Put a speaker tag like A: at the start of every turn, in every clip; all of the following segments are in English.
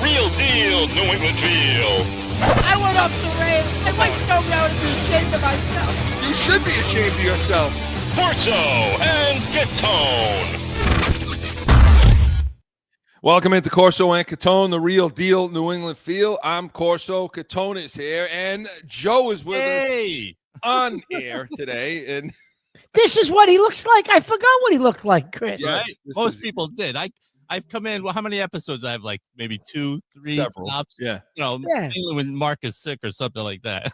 A: real deal New England feel.
B: I went off the rails. I might go down and be ashamed of myself.
C: You should be ashamed of yourself.
A: Corso and Catone.
C: Welcome into Corso and Catone, the real deal New England feel. I'm Corso. Catone is here, and Joe is with us on air today. And
B: this is what he looks like. I forgot what he looked like, Chris.
D: Right?
C: Yes,
D: Most people did. I've come in. Well, how many episodes? I have like maybe 2, 3
C: several.
D: tops.
C: Yeah.
D: You know, mainly when Mark is sick or something like that.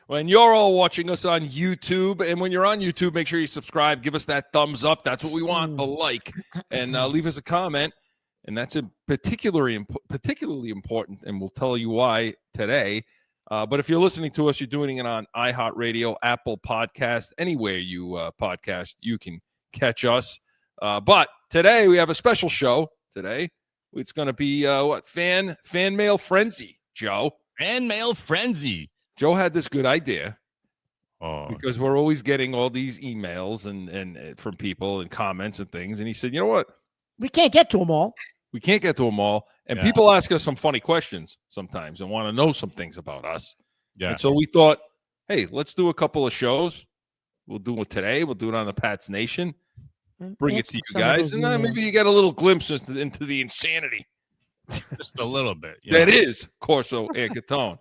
C: When you're all watching us on YouTube, and when you're on YouTube, make sure you subscribe. Give us that thumbs up. That's what we want, the like, and leave us a comment. And that's particularly important, and we'll tell you why today. But if you're listening to us, you're doing it on iHeartRadio, Apple Podcast, anywhere you podcast, you can catch us. But today we have a special show. Today it's going to be fan mail frenzy. Joe,
D: fan mail frenzy.
C: Joe had this good idea because we're always getting all these emails and from people and comments and things, and he said, you know what?
B: We can't get to them all.
C: We can't get to them all. And people ask us some funny questions sometimes and want to know some things about us.
D: Yeah.
C: And so we thought, hey, let's do a couple of shows. We'll do it today. We'll do it on the Pats Nation. Bring it to you guys. And maybe you get a little glimpse into the insanity.
D: Just a little bit.
C: That is Corso and Catone.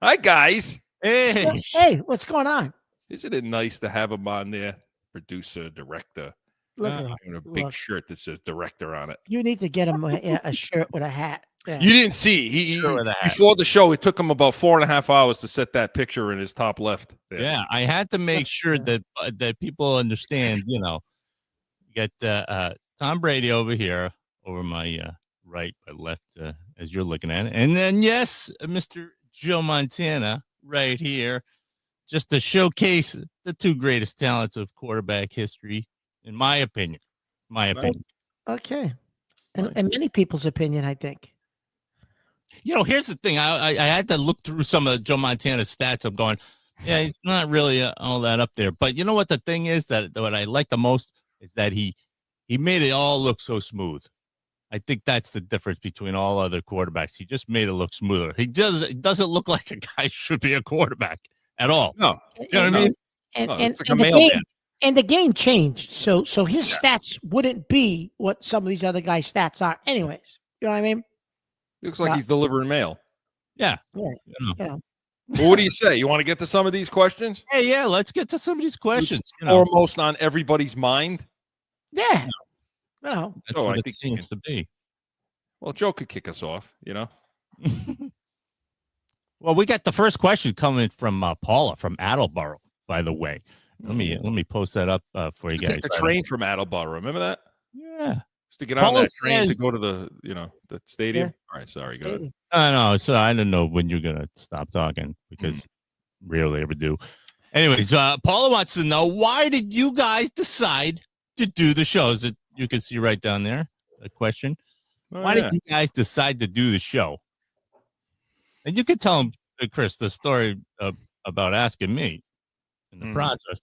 C: Hi, guys.
B: Hey, what's going on?
C: Isn't it nice to have him on there? Producer, director.
B: Look at him.
C: And a big shirt that says director on it.
B: You need to get him a shirt with a hat. Yeah.
C: You didn't see. He before the show, it took him about 4.5 hours to set that picture in his top left. There.
D: Yeah, I had to make sure that people understand, you know, you got Tom Brady over here, over my right, my left, as you're looking at it. And then, yes, Mr. Joe Montana right here, just to showcase the two greatest talents of quarterback history, in my opinion.
B: Okay. And many people's opinion, I think.
D: You know, here's the thing. I had to look through some of Joe Montana's stats. I'm going, yeah, he's not really all that up there. But you know what the thing is that what I like the most is that he made it all look so smooth. I think that's the difference between all other quarterbacks. He just made it look smoother. It doesn't look like a guy should be a quarterback at all.
C: No.
D: You know what I mean?
B: And the game changed. So his stats wouldn't be what some of these other guys' stats are anyways. You know what I mean?
C: Looks like he's delivering mail.
D: Yeah.
B: You know.
C: Well, what do you say? You want to get to some of these questions?
D: Hey, yeah, let's get to some of these questions.
C: Foremost on everybody's mind.
B: Yeah. No.
D: That's what it seems to be.
C: Well, Joe could kick us off, you know.
D: Well, we got the first question coming from Paula from Attleboro, by the way. Let me post that up for you guys.
C: Take the train from Attleboro. Remember that?
D: Yeah.
C: Just to get on that train to go to the stadium. Yeah. All right, sorry, go ahead.
D: No, so I don't know when you're gonna stop talking because rarely ever do. Anyways, Paula wants to know, why did you guys decide to do the shows? That you can see right down there. A question. Why did you guys decide to do the show? And you can tell him, Chris, the story about asking me in the process.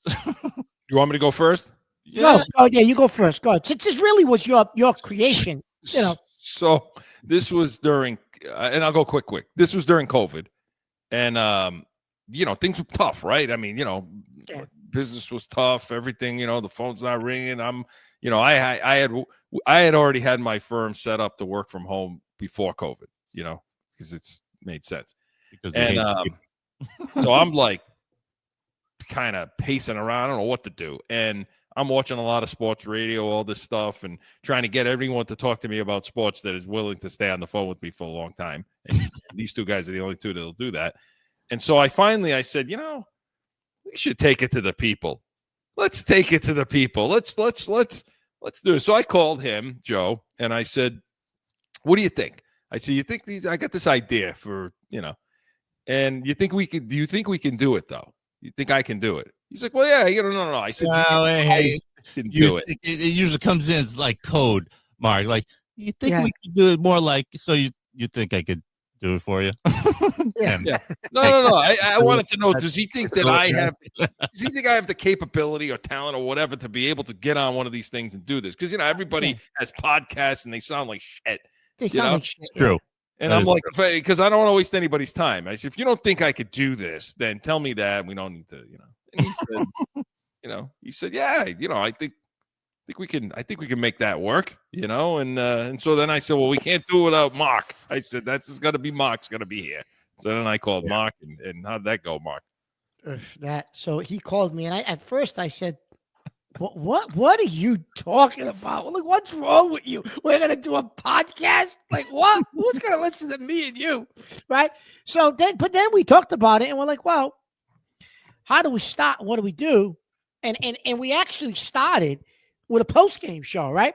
C: You want me to go first?
B: Yeah. No, you go first. Go ahead. Since this really was your creation, you know.
C: So this was during, and I'll go quick. This was during COVID, and things were tough, right? I mean, business was tough. Everything, the phone's not ringing. I had already had my firm set up to work from home before COVID, because it's made sense. So I'm like kind of pacing around. I don't know what to do. And I'm watching a lot of sports radio, all this stuff, and trying to get everyone to talk to me about sports that is willing to stay on the phone with me for a long time. And these two guys are the only two that'll do that. And so I said, we should take it to the people. Let's take it to the people. Let's do it. So I called him, Joe, and I said, what do you think? I said, I got this idea for, and do you think we can do it though? You think I can do it? He's like, well, yeah, no. I said,
D: I can do it. It usually comes in as like code, Mark. Like, you think we could do it more like, so you think I could do it for you?
C: Yeah. No. I wanted to know, does he think that does he think I have the capability or talent or whatever to be able to get on one of these things and do this? Because, everybody has podcasts and they sound like shit.
B: They sound like shit.
D: It's true.
C: And I'm like, because I don't want to waste anybody's time. I said, if you don't think I could do this, then tell me that. We don't need to, And he said, he said, yeah, I think we can make that work, And so then I said, well, we can't do it without Mark. I said, that's just got to be Mark's got to be here. So then I called Mark, and how'd that go, Mark?
B: So he called me, and at first I said, What are you talking about? Like, what's wrong with you? We're gonna do a podcast? Like, what? Who's gonna listen to me and you? Right? So then we talked about it, and we're like, well, how do we start? What do we do? And we actually started with a post-game show, right?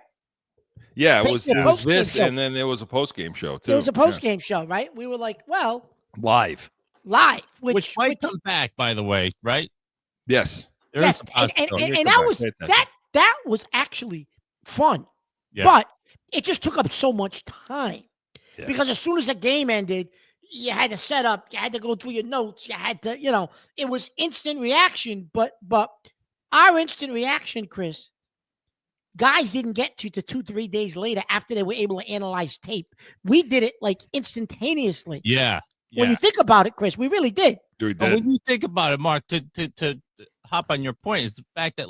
C: Yeah, it was this, show. And then there was a post-game show too.
B: There was a post-game show, right? We were like, well,
C: live,
B: which
D: might come back, by the way, right?
C: Yes.
B: Yes, and that was actually fun, but it just took up so much time because as soon as the game ended, you had to set up, you had to go through your notes, you had to, it was instant reaction. But our instant reaction, Chris, guys didn't get to 2-3 days later after they were able to analyze tape. We did it like instantaneously.
D: Yeah.
B: When you think about it, Chris, we really did.
D: But when you think about it, Mark, to hop on your point is the fact that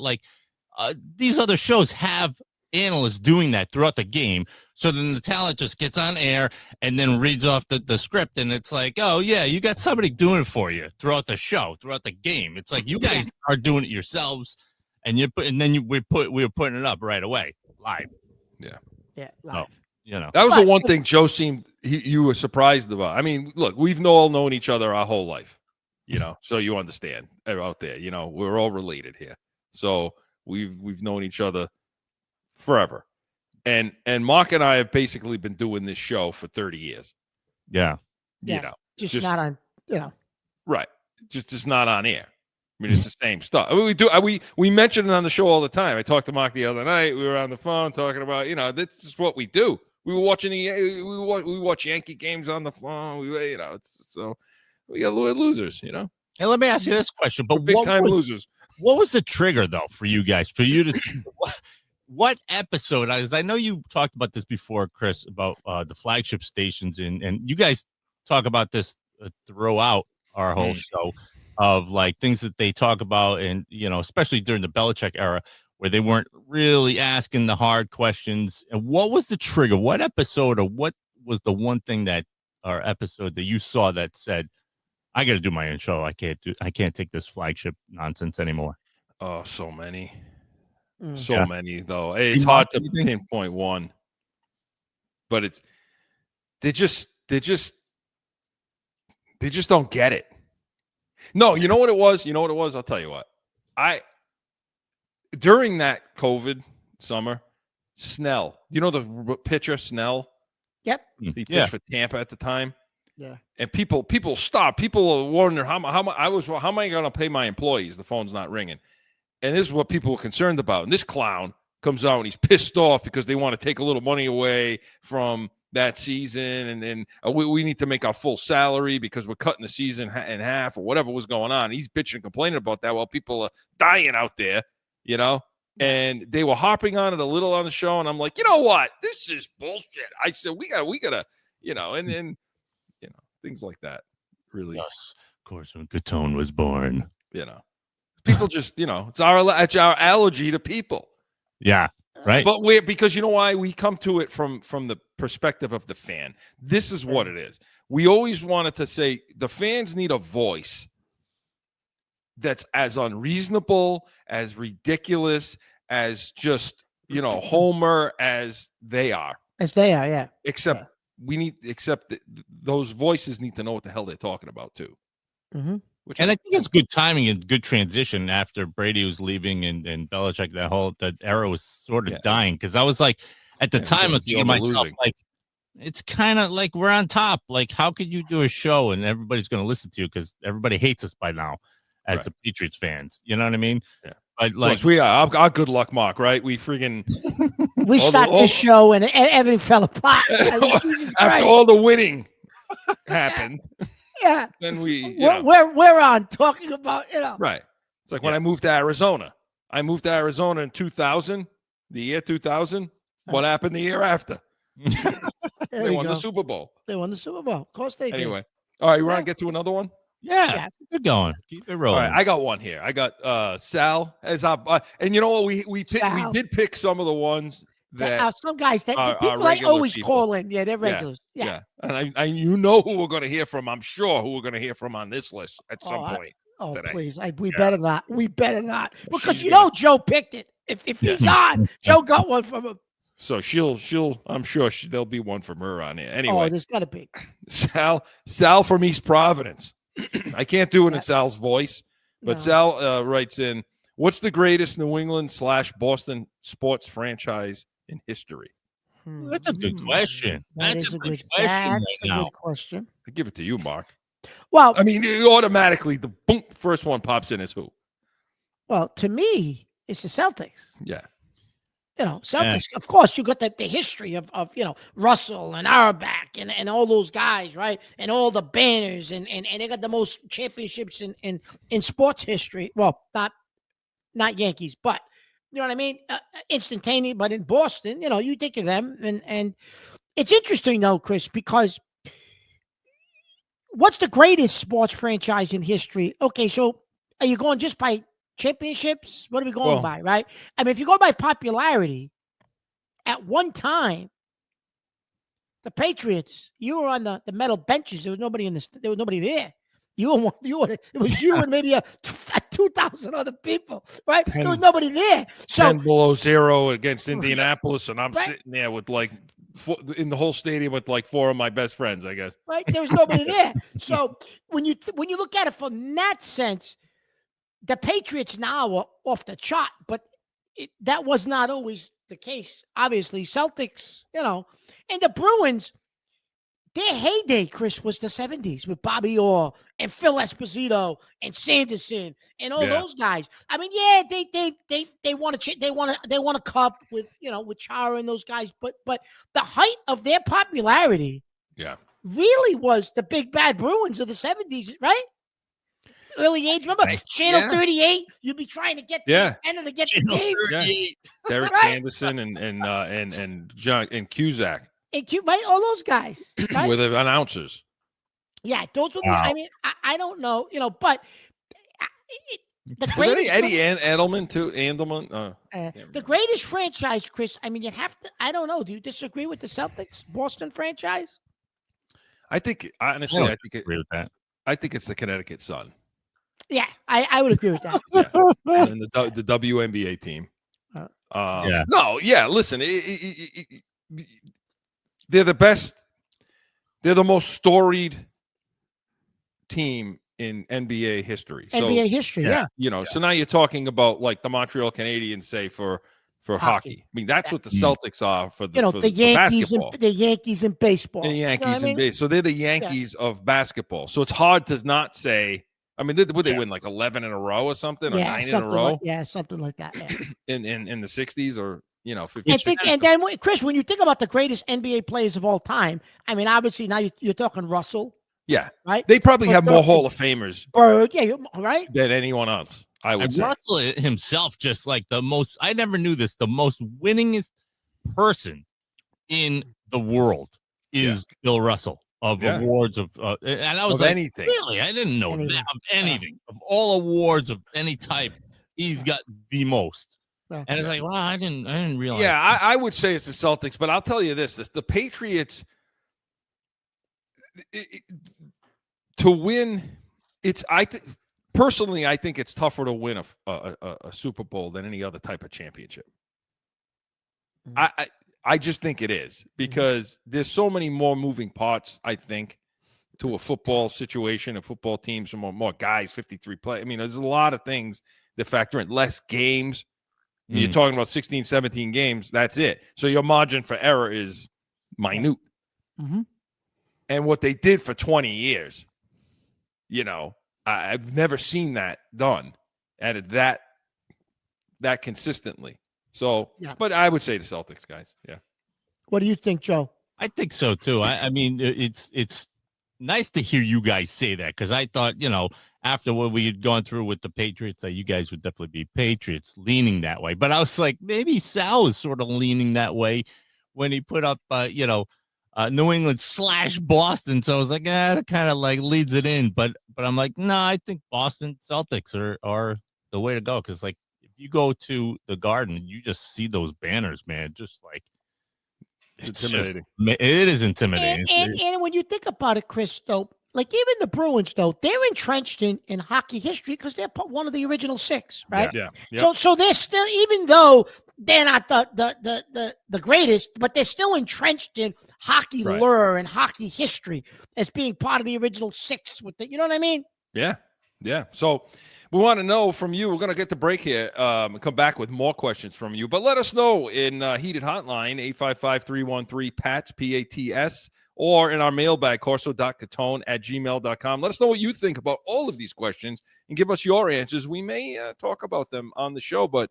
D: these other shows have analysts doing that throughout the game. So then the talent just gets on air and then reads off the script, and it's like, oh yeah, you got somebody doing it for you throughout the show, throughout the game. It's like you guys are doing it yourselves, and we were putting it up right away live.
B: Yeah, live.
C: That was the one thing Joe seemed you were surprised about. I mean, look, we've all known each other our whole life. So you understand out there, we're all related here. So we've known each other forever. And Mark and I have basically been doing this show for 30 years.
B: Yeah. Just not on,
C: Right. Just not on air. I mean, it's the same stuff. I mean, we mention it on the show all the time. I talked to Mark the other night. We were on the phone talking about, this is what we do. We were watching we watch Yankee games on the phone. So we got losers,
D: And let me ask you this question: but
C: big time losers.
D: What was the trigger, though, for you guys? For you to what episode? As I know you talked about this before, Chris, about the flagship stations, and you guys talk about this throughout our whole show of things that they talk about, and especially during the Belichick era, where they weren't really asking the hard questions. And what was the trigger? What episode, or what was the one thing episode that you saw that said, I got to do my own show. I can't take this flagship nonsense anymore.
C: Oh, so many. So many, though. It's hard to pinpoint one. But they just don't get it. No, you know what it was? I'll tell you what. During that COVID summer, Snell, the pitcher Snell?
B: Yep.
C: He pitched for Tampa at the time.
B: Yeah.
C: And people stop. People are wondering how am I going to pay my employees? The phone's not ringing. And this is what people were concerned about. And this clown comes out and he's pissed off because they want to take a little money away from that season. And then we need to make our full salary because we're cutting the season in half or whatever was going on. He's bitching and complaining about that while people are dying out there, And they were harping on it a little on the show. And I'm like, you know what? This is bullshit. I said, we gotta, and things like that. Really.
D: Yes. Of course, when Catone was born.
C: People just, it's our allergy to people.
D: Yeah. Right.
C: But because you know why? We come to it from the perspective of the fan. This is what it is. We always wanted to say the fans need a voice that's as unreasonable, as ridiculous, as just, Homer as they are.
B: Yeah.
C: Except those voices need to know what the hell they're talking about too.
B: Mm-hmm.
D: And I think it's good timing and good transition after Brady was leaving and Belichick. That era was sort of dying, because I was like, at the time, I was thinking to myself, it's kind of like we're on top. Like, how could you do a show and everybody's going to listen to you because everybody hates us by now as the Patriots fans? You know what I mean?
C: Yeah.
D: But
C: we are our good luck, Mark. Right? We freaking
B: we started this show and everything fell apart.
C: After all the winning happened.
B: Yeah.
C: Then
B: we're on talking about,
C: Right. It's like when I moved to Arizona. I moved to Arizona in 2000, the year 2000. What happened the year after? They won the Super Bowl.
B: They won the Super Bowl. Of course they did.
C: Anyway. All right, you want to get to another one?
D: Yeah. Keep it going. Keep it rolling.
C: All right, I got one here. I got Sal as our and you know what? We did pick some of the ones that
B: some guys that
C: are
B: people I always call in. Yeah, they're regulars. Yeah.
C: And I you know who we're going to hear from. I'm sure who we're going to hear from on this list at some point. Today.
B: Please. We better not. We better not. Because Joe picked it. If he's on, Joe got one from him.
C: So I'm sure there'll be one from her on here. Anyway.
B: There's got to be.
C: Sal from East Providence. I can't do it in Sal's voice, but Sal writes in, what's the greatest New England / Boston sports franchise in history?
D: That's a good question. That's a good
B: question.
C: I give it to you, Mark.
B: Well,
C: I mean, automatically the first one pops in is who?
B: Well, to me, it's the Celtics.
C: Yeah.
B: Celtics, of course, you got the history of Russell and Auerbach and all those guys, right? And all the banners and they got the most championships in sports history. Well, not Yankees, but you know what I mean? Instantaneous, but in Boston, you think of them. And it's interesting, though, Chris, because what's the greatest sports franchise in history? Okay, so are you going just by championships? What are we going by, right? I mean, if you go by popularity, at one time, the Patriots, you were on the metal benches. There was nobody there was nobody there. It was you and maybe 2,000 other people, right? There was nobody there. So
C: 10 below zero against Indianapolis, and I'm sitting there with in the whole stadium with 4 of my best friends, I guess.
B: Right, there was nobody there. So when you look at it from that sense, the Patriots now are off the chart, but that was not always the case. Obviously, Celtics, and the Bruins. Their heyday, Chris, was the 70s with Bobby Orr and Phil Esposito and Sanderson and all those guys. I mean, they want a cup with with Chara and those guys, but the height of their popularity, really was the big bad Bruins of the 70s, right? Early age, remember Channel 38? You'd be trying to get the end of the game.
C: Derek Sanderson and John and Cusack.
B: Right, all those guys, right?
C: With announcers.
B: Yeah, those were. I mean, I don't know, but the greatest
C: Eddie Edelman too. Andelman.
B: The greatest franchise, Chris. I mean, you have to. I don't know. Do you disagree with the Celtics Boston franchise?
C: I think honestly, I
D: agree with that.
C: I think it's the Connecticut Sun.
B: Yeah, I would agree with that.
C: And the WNBA team. Listen, they're the best. They're the most storied team in NBA history.
B: NBA history, yeah.
C: So now you're talking about the Montreal Canadiens, say for hockey. I mean, that's what the Celtics are for the
B: Yankees
C: basketball.
B: The Yankees in baseball.
C: The Yankees in baseball. So they're the Yankees of basketball. So it's hard to not say. I mean, would they win 11 in a row or something, or 9 in a row?
B: Something like that. Yeah.
C: in the 60s or 50s.
B: I think, and then Chris, when you think about the greatest NBA players of all time, I mean, obviously now you're talking Russell.
C: Yeah,
B: right.
C: They probably have more Hall of Famers,
B: right,
C: than anyone else. I would say
D: Russell himself, just the most. I never knew this. The most winningest person in the world is Bill Russell. Of awards of and I was
C: anything.
D: Really, I didn't know that of anything of all awards of any type. He's got the most, and it's wow, I didn't realize.
C: Yeah, I would say it's the Celtics, but I'll tell you this: the Patriots to win. Personally, I think it's tougher to win a Super Bowl than any other type of championship. I just think it is because there's so many more moving parts, I think, to a football situation, a football team, some more guys, 53 play. I mean, there's a lot of things that factor in. Less games. You're talking about 16, 17 games. That's it. So your margin for error is minute.
B: Mm-hmm.
C: And what they did for 20 years, I've never seen that done at that consistently. So, but I would say the Celtics, guys. Yeah.
B: What do you think, Joe?
D: I think so too. I mean, it's nice to hear you guys say that because I thought, after what we had gone through with the Patriots, that you guys would definitely be Patriots, leaning that way. But I was like, maybe Sal is sort of leaning that way when he put up, New England / Boston. So I was like, that kind of like leads it in. But I'm like, no, I think Boston Celtics are the way to go. Because like if you go to the Garden, you just see those banners, man. Just like it's intimidating. It is intimidating.
B: And when you think about it, Chris, though, like even the Bruins, though, they're entrenched in hockey history because they're one of the original 6, right?
C: Yeah. Yep.
B: So they're still, even though they're not the greatest, but they're still entrenched in hockey lore and hockey history as being part of the original 6. With you know what I mean?
C: Yeah. So we want to know from you. We're going to get the break here and come back with more questions from you. But let us know in Heated Hotline, 855-313-PATS, P-A-T-S, or in our mailbag, corso.catone@gmail.com. Let us know what you think about all of these questions and give us your answers. We may talk about them on the show, but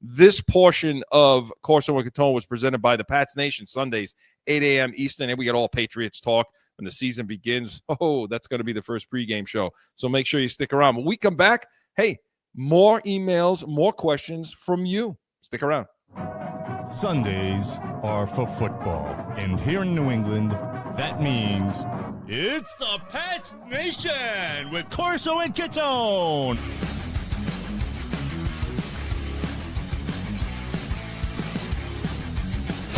C: this portion of Corso and Catone was presented by the Pats Nation, Sundays, 8 a.m. Eastern, and we get all Patriots talk when the season begins. Oh, that's going to be the first pregame show. So make sure you stick around. When we come back, hey, more emails, more questions from you. Stick around.
D: Sundays are for football. And here in New England, that means it's the Pats Nation with Corso and Catone.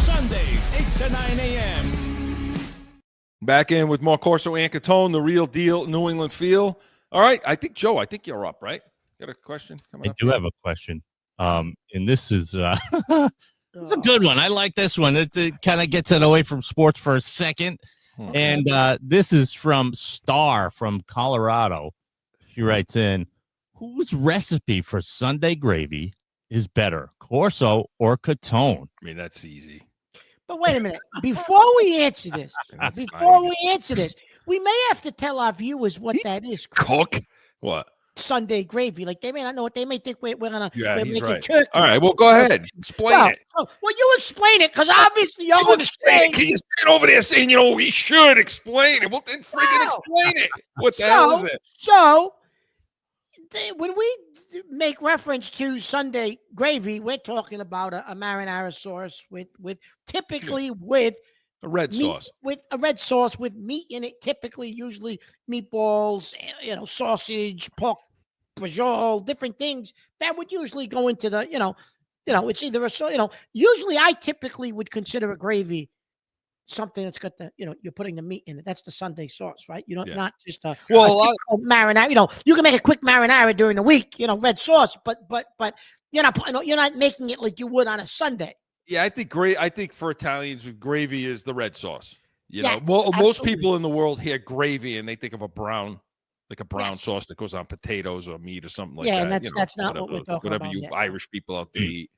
D: Sundays, 8 to 9 a.m.
C: Back in with more Corso and Catone, the real deal, New England feel. All right, I think, Joe, you're up, right? Got a question coming up?
D: I do have a question. And this is it's a good one. I like this one. It kind of gets it away from sports for a second. And this is from Star from Colorado. She writes in, whose recipe for Sunday gravy is better, Corso or Catone?
C: I mean, that's easy.
B: But wait a minute. Before we answer this, we may have to tell our viewers what that is.
C: Cook? What?
B: Sunday gravy. Like they may not know what they may think we're gonna
C: he's
B: make
C: right.
B: turkey.
C: All right, well, go ahead. Explain it.
B: Well, you explain it because obviously you're going to say.
C: You stand over there saying, we should explain it. Well, then friggin' explain it. What the hell is it?
B: So when we make reference to Sunday gravy, we're talking about a marinara sauce with typically with
C: a red
B: meat,
C: sauce.
B: With a red sauce with meat in it, usually meatballs, sausage, pork, brajol, different things that would usually go into the, it's either usually I typically would consider a gravy something that's got the, you're putting the meat in it. That's the Sunday sauce, right? Not just a marinara. You can make a quick marinara during the week, red sauce, but you're not making it like you would on a Sunday.
C: Yeah, I think for Italians, gravy is the red sauce. Most
B: absolutely.
C: people in the world hear gravy and they think of a brown sauce that goes on potatoes or meat or something like that.
B: Yeah, and that's not what we're talking about.
C: Whatever you Irish people out there eat.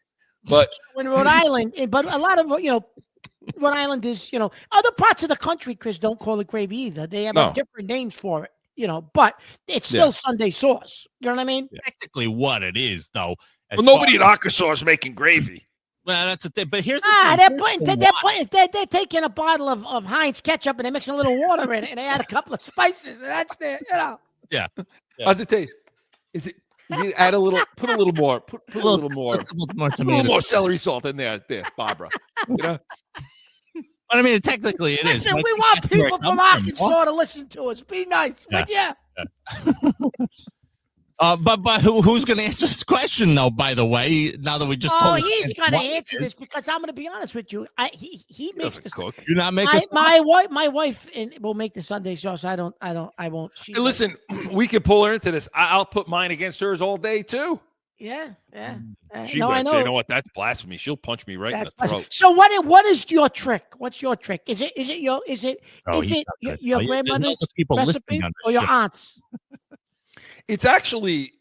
C: But
B: in Rhode Island, but a lot of Rhode Island is other parts of the country, Chris, don't call it gravy either. They have different names for it. But it's still Sunday sauce. You know what I mean?
D: Yeah. Technically, what it is, though.
C: Well, nobody in Arkansas is making gravy.
D: Well, that's the thing. But here's the thing.
B: They're taking a bottle of Heinz ketchup and they're mixing a little water in it and they add a couple of spices and that's there.
D: Yeah.
C: How's it taste? Is it? You add a little. Put a little more. Put a little more.
D: A little
C: more celery salt in there, Barbara.
D: But I mean, technically, it is.
B: Listen, we want people from Arkansas to listen to us. Be nice, would ya?
D: But who's going to answer this question, though? By the way, now that we just told
B: he's going to answer this because I'm going to be honest with you. He makes this.
C: Cook.
D: You're not making
B: my wife will make the Sunday sauce. I won't.
C: Hey, listen, we can pull her into this. I'll put mine against hers all day too.
B: Yeah.
C: She I know. You know what? That's blasphemy. She'll punch me right in the throat.
B: So what is your trick? What's your trick? Is it your grandmother's recipe or your aunt's?
C: It's actually,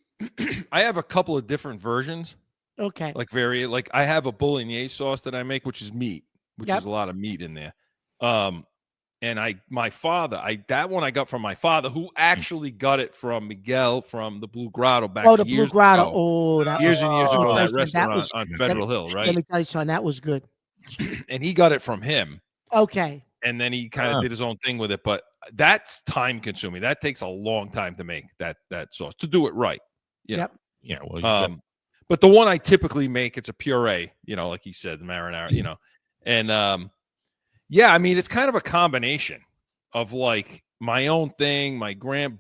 C: I have a couple of different versions.
B: Okay.
C: Like I have a bolognese sauce that I make, which is meat, which is a lot of meat in there. And that one I got from my father, who actually got it from Miguel from the Blue Grotto back
B: the Blue Grotto.
C: Ago. Years and years ago, that restaurant on Federal Hill, right?
B: Let me tell you something, that was good.
C: And he got it from him.
B: Okay.
C: And then he kind of did his own thing with it, but that's time consuming. That takes a long time to make that sauce, to do it right.
B: Yep.
D: Yeah. Well,
C: but the one I typically make, it's a puree, like he said, the marinara, and Yeah, I mean, it's kind of a combination of like my own thing,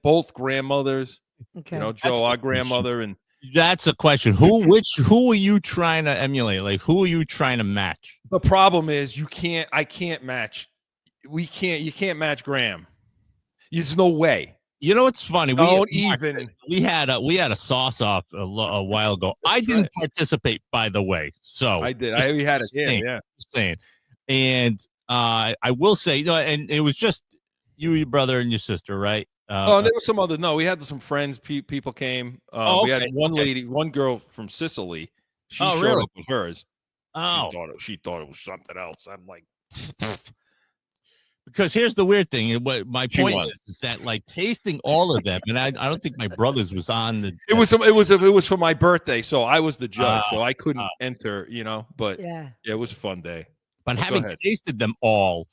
C: both grandmothers.
B: Okay.
C: You know, Joe, our grandmother, and
D: that's a question. Who are you trying to emulate? Like, who are you trying to match?
C: the problem is you can't. I can't match. You can't match Graham. There's no way.
D: You know what's funny? We had a sauce off a while ago. I didn't participate, by the way. So
C: I did. I had it. Yeah.
D: Saying. And I will say, you know, and it was just you, your brother, and your sister, right?
C: There was some other. No, we had some friends. People came. We had one girl from Sicily. She showed up with hers.
D: Oh,
C: she thought it was something else. I'm like,
D: because here's the weird thing. What my point is that like tasting all of them, and I don't think my brother's was on the.
C: It was for my birthday, so I was the judge, so I couldn't enter. You know, but it was a fun day.
D: But having tasted them all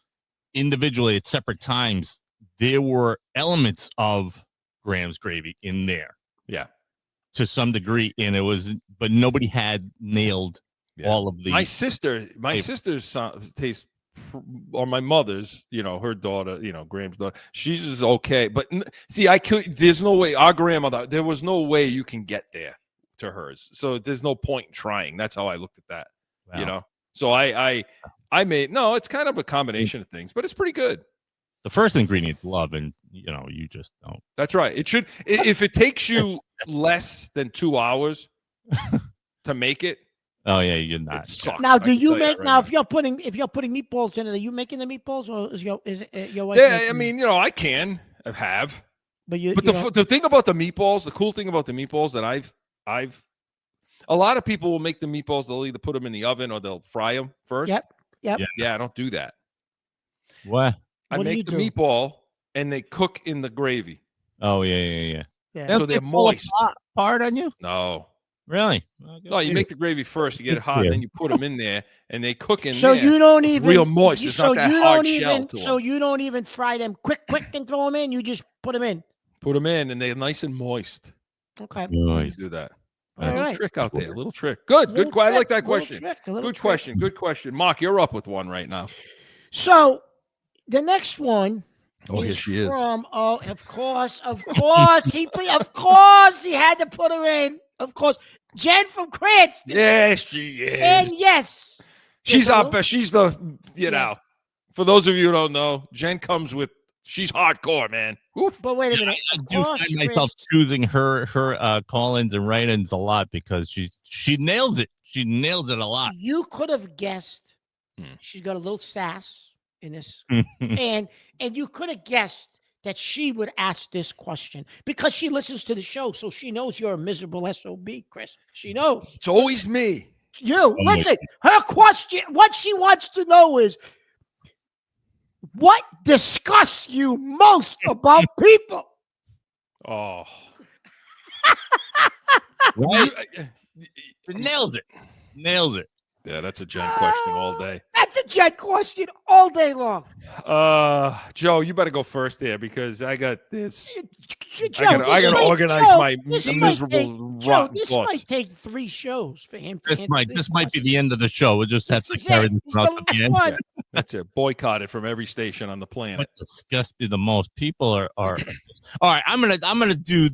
D: individually at separate times, there were elements of Graham's gravy in there.
C: Yeah.
D: To some degree. And but nobody had nailed all of the.
C: My sister's taste, or my mother's, you know, her daughter, you know, Graham's daughter, she's just okay. But see, there's no way, our grandmother, there was no way you can get there to hers. So there's no point in trying. That's how I looked at that, you know? So it's kind of a combination of things, but it's pretty good.
D: The first ingredient's love, and you know, you just don't.
C: That's right. It should, if it takes you less than 2 hours to make it.
D: Oh yeah, you're not.
B: Now, do you make if you're putting meatballs in it? Are you making the meatballs, or is your wife?
C: Yeah, I mean, you know, I have. But the thing about the meatballs, the cool thing about the meatballs that I've. A lot of people will make the meatballs. They'll either put them in the oven or they'll fry them first.
B: Yep.
C: Yeah, I don't do that.
D: What?
C: I make the meatball and they cook in the gravy.
D: Oh yeah.
C: So they're moist.
D: Hard on you?
C: No.
D: Really?
C: No, you make the gravy first. You get it hot, and then you put them in there, and they cook in there.
B: So you don't even
C: real moist. It's not that hard shell to them.
B: So you don't even fry them quick, and throw them in. You just put them in.
C: Put them in, and they're nice and moist.
B: Okay.
C: Nice. Do that.
B: All
C: little
B: right.
C: trick out there. A little trick. Good. I like that question. Good question. Mark, you're up with one right now.
B: So the next one.
C: Oh, here she is.
B: Of course, he had to put her in. Of course, Jen from Cranston.
C: Yes, she is.
B: And yes,
C: she's the for those of you who don't know, Jen comes with. She's hardcore, man. Oof.
B: But wait a minute.
D: I do find myself choosing her call-ins and write-ins a lot because she nails it. She nails it a lot.
B: You could have guessed she's got a little sass in this, and you could have guessed that she would ask this question because she listens to the show, so she knows you're a miserable SOB, Chris. She knows.
C: It's always me.
B: Listen. Her question, what she wants to know is, what disgusts you most about people?
C: Oh.
D: Nails it.
C: Yeah, that's a Jen question all day.
B: That's a Jen question all day long.
C: Joe, you better go first there because I got this.
B: Joe,
C: I got to organize my miserable rotten
B: this
C: thoughts.
B: might take 3 shows for him.
D: This might be the end of the show. We'll just have to carry this out to the end.
C: Yeah, that's it. Boycotted from every station on the planet.
D: What disgusts me the most? People are. All right, I'm gonna do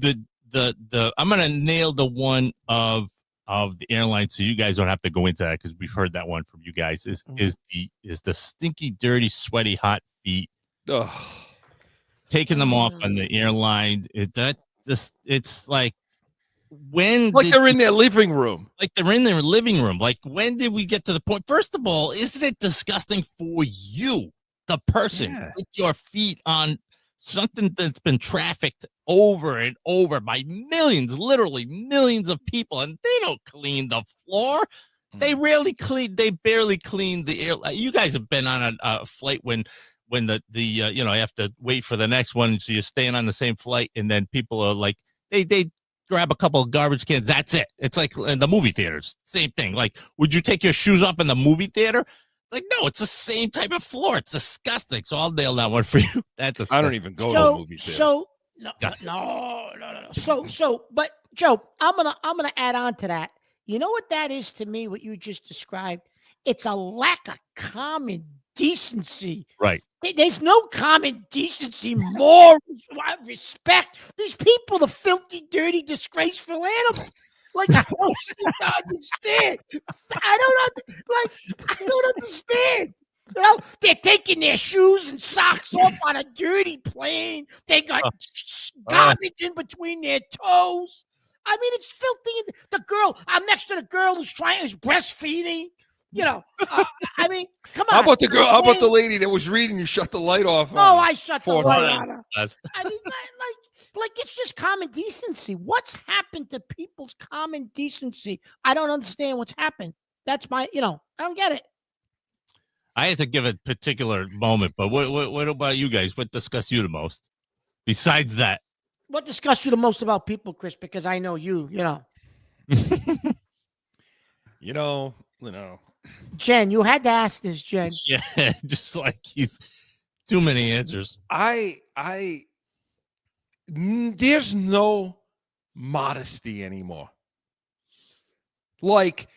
D: I'm gonna nail the one of the airline, so you guys don't have to go into that because we've heard that one from you guys. Is the stinky, dirty, sweaty, hot feet?
C: Ugh.
D: Taking them off on the airline. It's like when
C: they're in their living room.
D: Like they're in their living room. Like when did we get to the point? First of all, isn't it disgusting for you, the person, with your feet on something that's been trafficked over and over by literally millions of people, and they don't clean the floor. They barely clean the air. You guys have been on a flight when the you have to wait for the next one, so you're staying on the same flight, and then people are like they grab a couple of garbage cans. That's it. It's like in the movie theaters, same thing. Like, would you take your shoes off in the movie theater? Like, no, it's the same type of floor. It's disgusting. So I'll nail that one for you. That's disgusting.
C: I don't even go to a movie theater.
B: No. But Joe, I'm gonna add on to that. You know what that is to me? What you just described? It's a lack of common decency.
D: Right.
B: There's no common decency, morals, respect. These people are filthy, dirty, disgraceful animals. Like, I don't seem to understand. I don't understand. You know, they're taking their shoes and socks off on a dirty plane. They got garbage in between their toes. I mean, it's filthy. The girl, I'm next to the girl who's breastfeeding. You know, I mean, come on.
C: How about the girl? How about the lady that was reading? You shut the light off.
B: Oh, I shut the light on her. I mean, like it's just common decency. What's happened to people's common decency? I don't understand what's happened. That's my, I don't get it.
D: I had to give a particular moment, but what about you guys? What disgusts you the most? Besides that,
B: what disgusts you the most about people, Chris? Because I know you. Jen, you had to ask this, Jen.
D: Yeah, just like he's too many answers.
C: There's no modesty anymore. Like,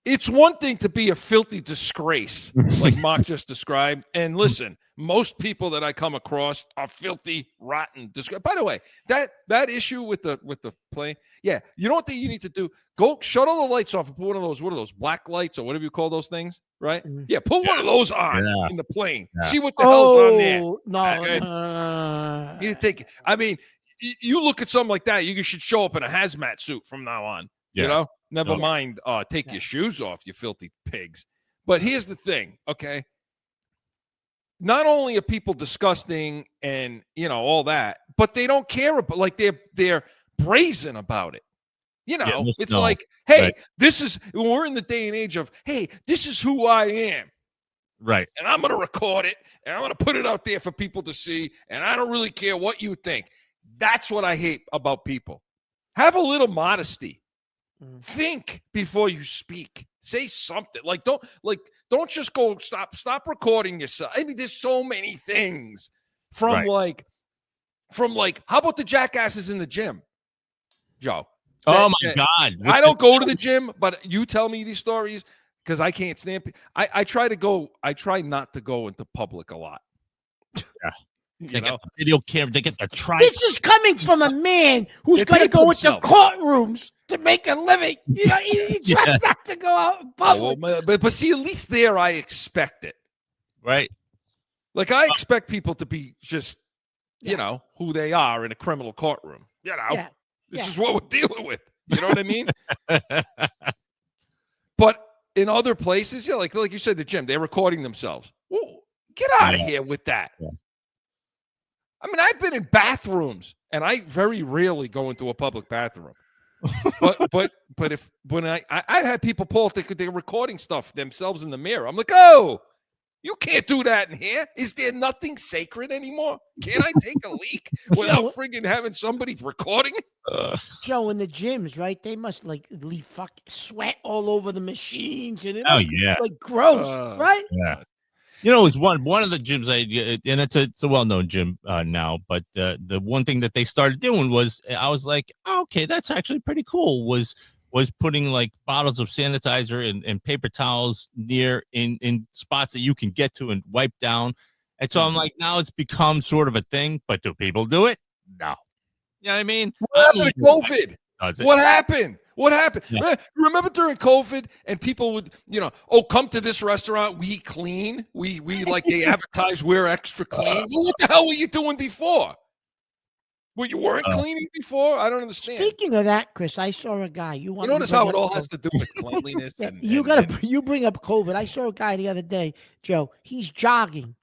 C: it's one thing to be a filthy disgrace, like Mark just described. And listen, most people that I come across are filthy, rotten, disgrace. By the way, that issue with the plane, yeah, you know what you need to do? Go shut all the lights off and put one of those, what are those, black lights or whatever you call those things, right? Yeah, put one of those on in the plane. Yeah. See what the hell's on there.
B: No,
C: you take. I mean, you look at something like that, you should show up in a hazmat suit from now on. Yeah. You know, never mind. Take your shoes off, you filthy pigs. But here's the thing, okay? Not only are people disgusting and all that, but they don't care about, like, they're brazen about it. It's like, hey, we're in the day and age of, hey, this is who I am.
D: Right.
C: And I'm going to record it and I'm going to put it out there for people to see. And I don't really care what you think. That's what I hate about people. Have a little modesty. Think before you speak. Say something. Don't just go stop recording yourself. I mean, there's so many things from how about the jackasses in the gym, Joe?
D: Oh my God.
C: I don't go to the gym, but you tell me these stories because I can't stand. I try not to go into public a lot.
D: Yeah. They get the video camera. They get the tripod.
B: This is coming from a man who's going to go into courtrooms to make a living. He tries not to go out in public.
C: But see, at least there I expect it.
D: Right.
C: Like, I expect people to be just, who they are in a criminal courtroom. This is what we're dealing with. You know what I mean? But in other places, like you said, the gym, they're recording themselves. Well, get out of here with that. Yeah. I mean, I've been in bathrooms, and I very rarely go into a public bathroom. but when I had people pull up, they're recording stuff themselves in the mirror. I'm like, oh, you can't do that in here. Is there nothing sacred anymore? Can't I take a leak without friggin' having somebody recording it?
B: Joe, in the gyms, right? They must leave sweat all over the machines, and gross, right?
D: Yeah. It's one of the gyms and it's a well-known gym now, but the one thing that they started doing was, I was like, okay, that's actually pretty cool, was putting like bottles of sanitizer and paper towels near in spots that you can get to and wipe down. And so I'm like, now it's become sort of a thing, but do people do it? No. You know what I mean?
C: What happened to COVID? What happened? What happened?
D: Yeah.
C: Remember during COVID, and people would, come to this restaurant, we clean. We like they advertise we're extra clean. Well, what the hell were you doing before? Well, you weren't cleaning before? I don't understand.
B: Speaking of that, Chris, I saw a guy. You
C: notice how it all has to do with cleanliness?
B: You bring up COVID. I saw a guy the other day, Joe. He's jogging.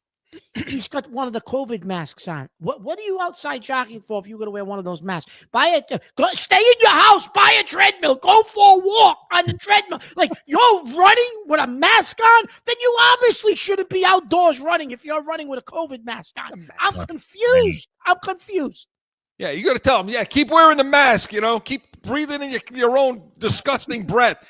B: He's got one of the COVID masks on. What are you outside jogging for if you're going to wear one of those masks? Stay in your house. Buy a treadmill. Go for a walk on the treadmill. Like, you're running with a mask on? Then you obviously shouldn't be outdoors running if you're running with a COVID mask on. I'm confused.
C: Yeah, you got to tell them, keep wearing the mask, keep breathing in your own disgusting breath.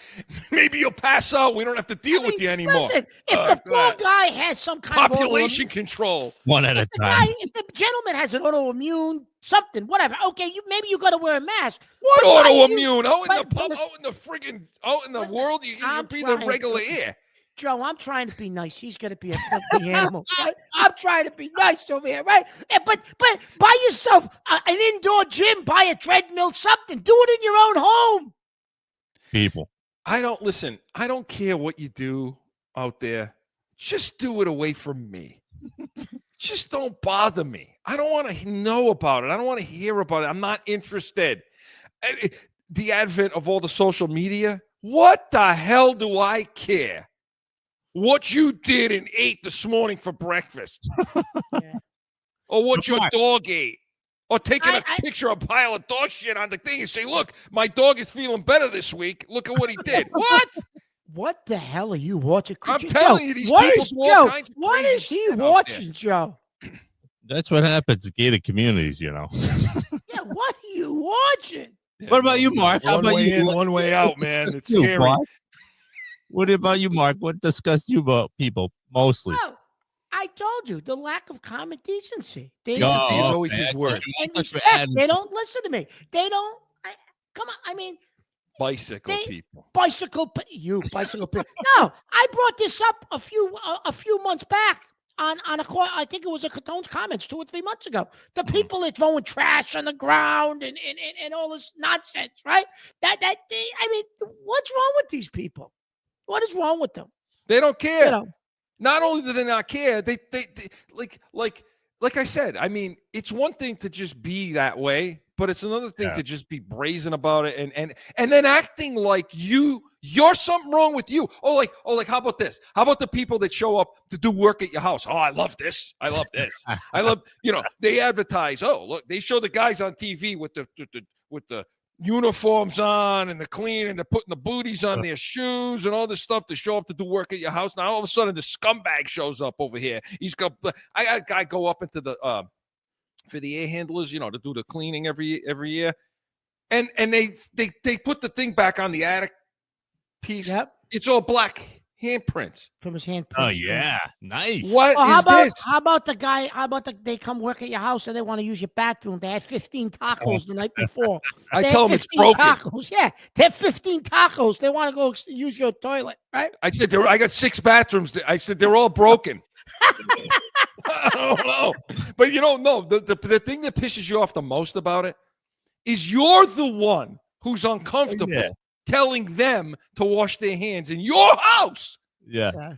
C: Maybe you'll pass out. We don't have to deal with you anymore.
B: Listen, if the poor guy has some kind
C: population control.
D: One at a time.
B: If the gentleman has an autoimmune something, whatever, okay, maybe you got to wear a mask.
C: What autoimmune? Out in the world, you breathe the regular air.
B: Joe, I'm trying to be nice. He's going to be a filthy animal. Right? I'm trying to be nice over here, right? But buy yourself an indoor gym, buy a treadmill, something. Do it in your own home.
D: People.
C: I don't care what you do out there. Just do it away from me. Just don't bother me. I don't want to know about it. I don't want to hear about it. I'm not interested. The advent of all the social media, what the hell do I care? What you did and ate this morning for breakfast. Or what your dog ate. Or taking a picture of a pile of dog shit on the thing and say, look, my dog is feeling better this week. Look at what he did. What?
B: What the hell are you watching?
C: I'm telling you, these people do all kinds of
B: What
C: crazy
B: is he
C: shit
B: watching, Joe?
D: That's what happens in gated communities,
B: Yeah, what are you watching?
D: What about you, Mark? How about you?
C: One way out, man. It's
D: You,
C: scary.
D: Mark? What about you, Mark? What disgusts you about people mostly?
B: Oh, I told you the lack of common decency.
C: Decency is always his word.
B: And respect. They don't listen to me. They don't. Come on. I mean,
C: bicycle people.
B: You bicycle people. No, I brought this up a few months back on I think it was a Catone's comments 2 or 3 months ago. The people that throwing trash on the ground and all this nonsense, right? I mean, what's wrong with these people? What is wrong with them?
C: They don't care.
B: You know,
C: not only do they not care, they like I said, I mean, it's one thing to just be that way, but it's another thing to just be brazen about it and then acting like you're something wrong with you. Oh, like how about this? How about the people that show up to do work at your house? Oh, I love this. I love this. I love, they advertise. Oh, look, they show the guys on TV with the uniforms on and the clean and they're putting the booties on their shoes and all this stuff to show up to do work at your house. Now all of a sudden the scumbag shows up over here. I got a guy go up into the for the air handlers, to do the cleaning every year, and they put the thing back on the attic piece.
B: Yep.
C: It's all black handprints
B: from his handprint.
D: Oh yeah, nice.
C: What is this?
B: How about the guy? They come work at your house and they want to use your bathroom? They had 15 tacos the night before.
C: I tell them it's broken.
B: Tacos. Yeah, they have 15 tacos. They want to go use your toilet, right?
C: I said I got 6 bathrooms. I said they're all broken. I don't know, but no. The thing that pisses you off the most about it is you're the one who's uncomfortable telling them to wash their hands in your house.
D: Yeah.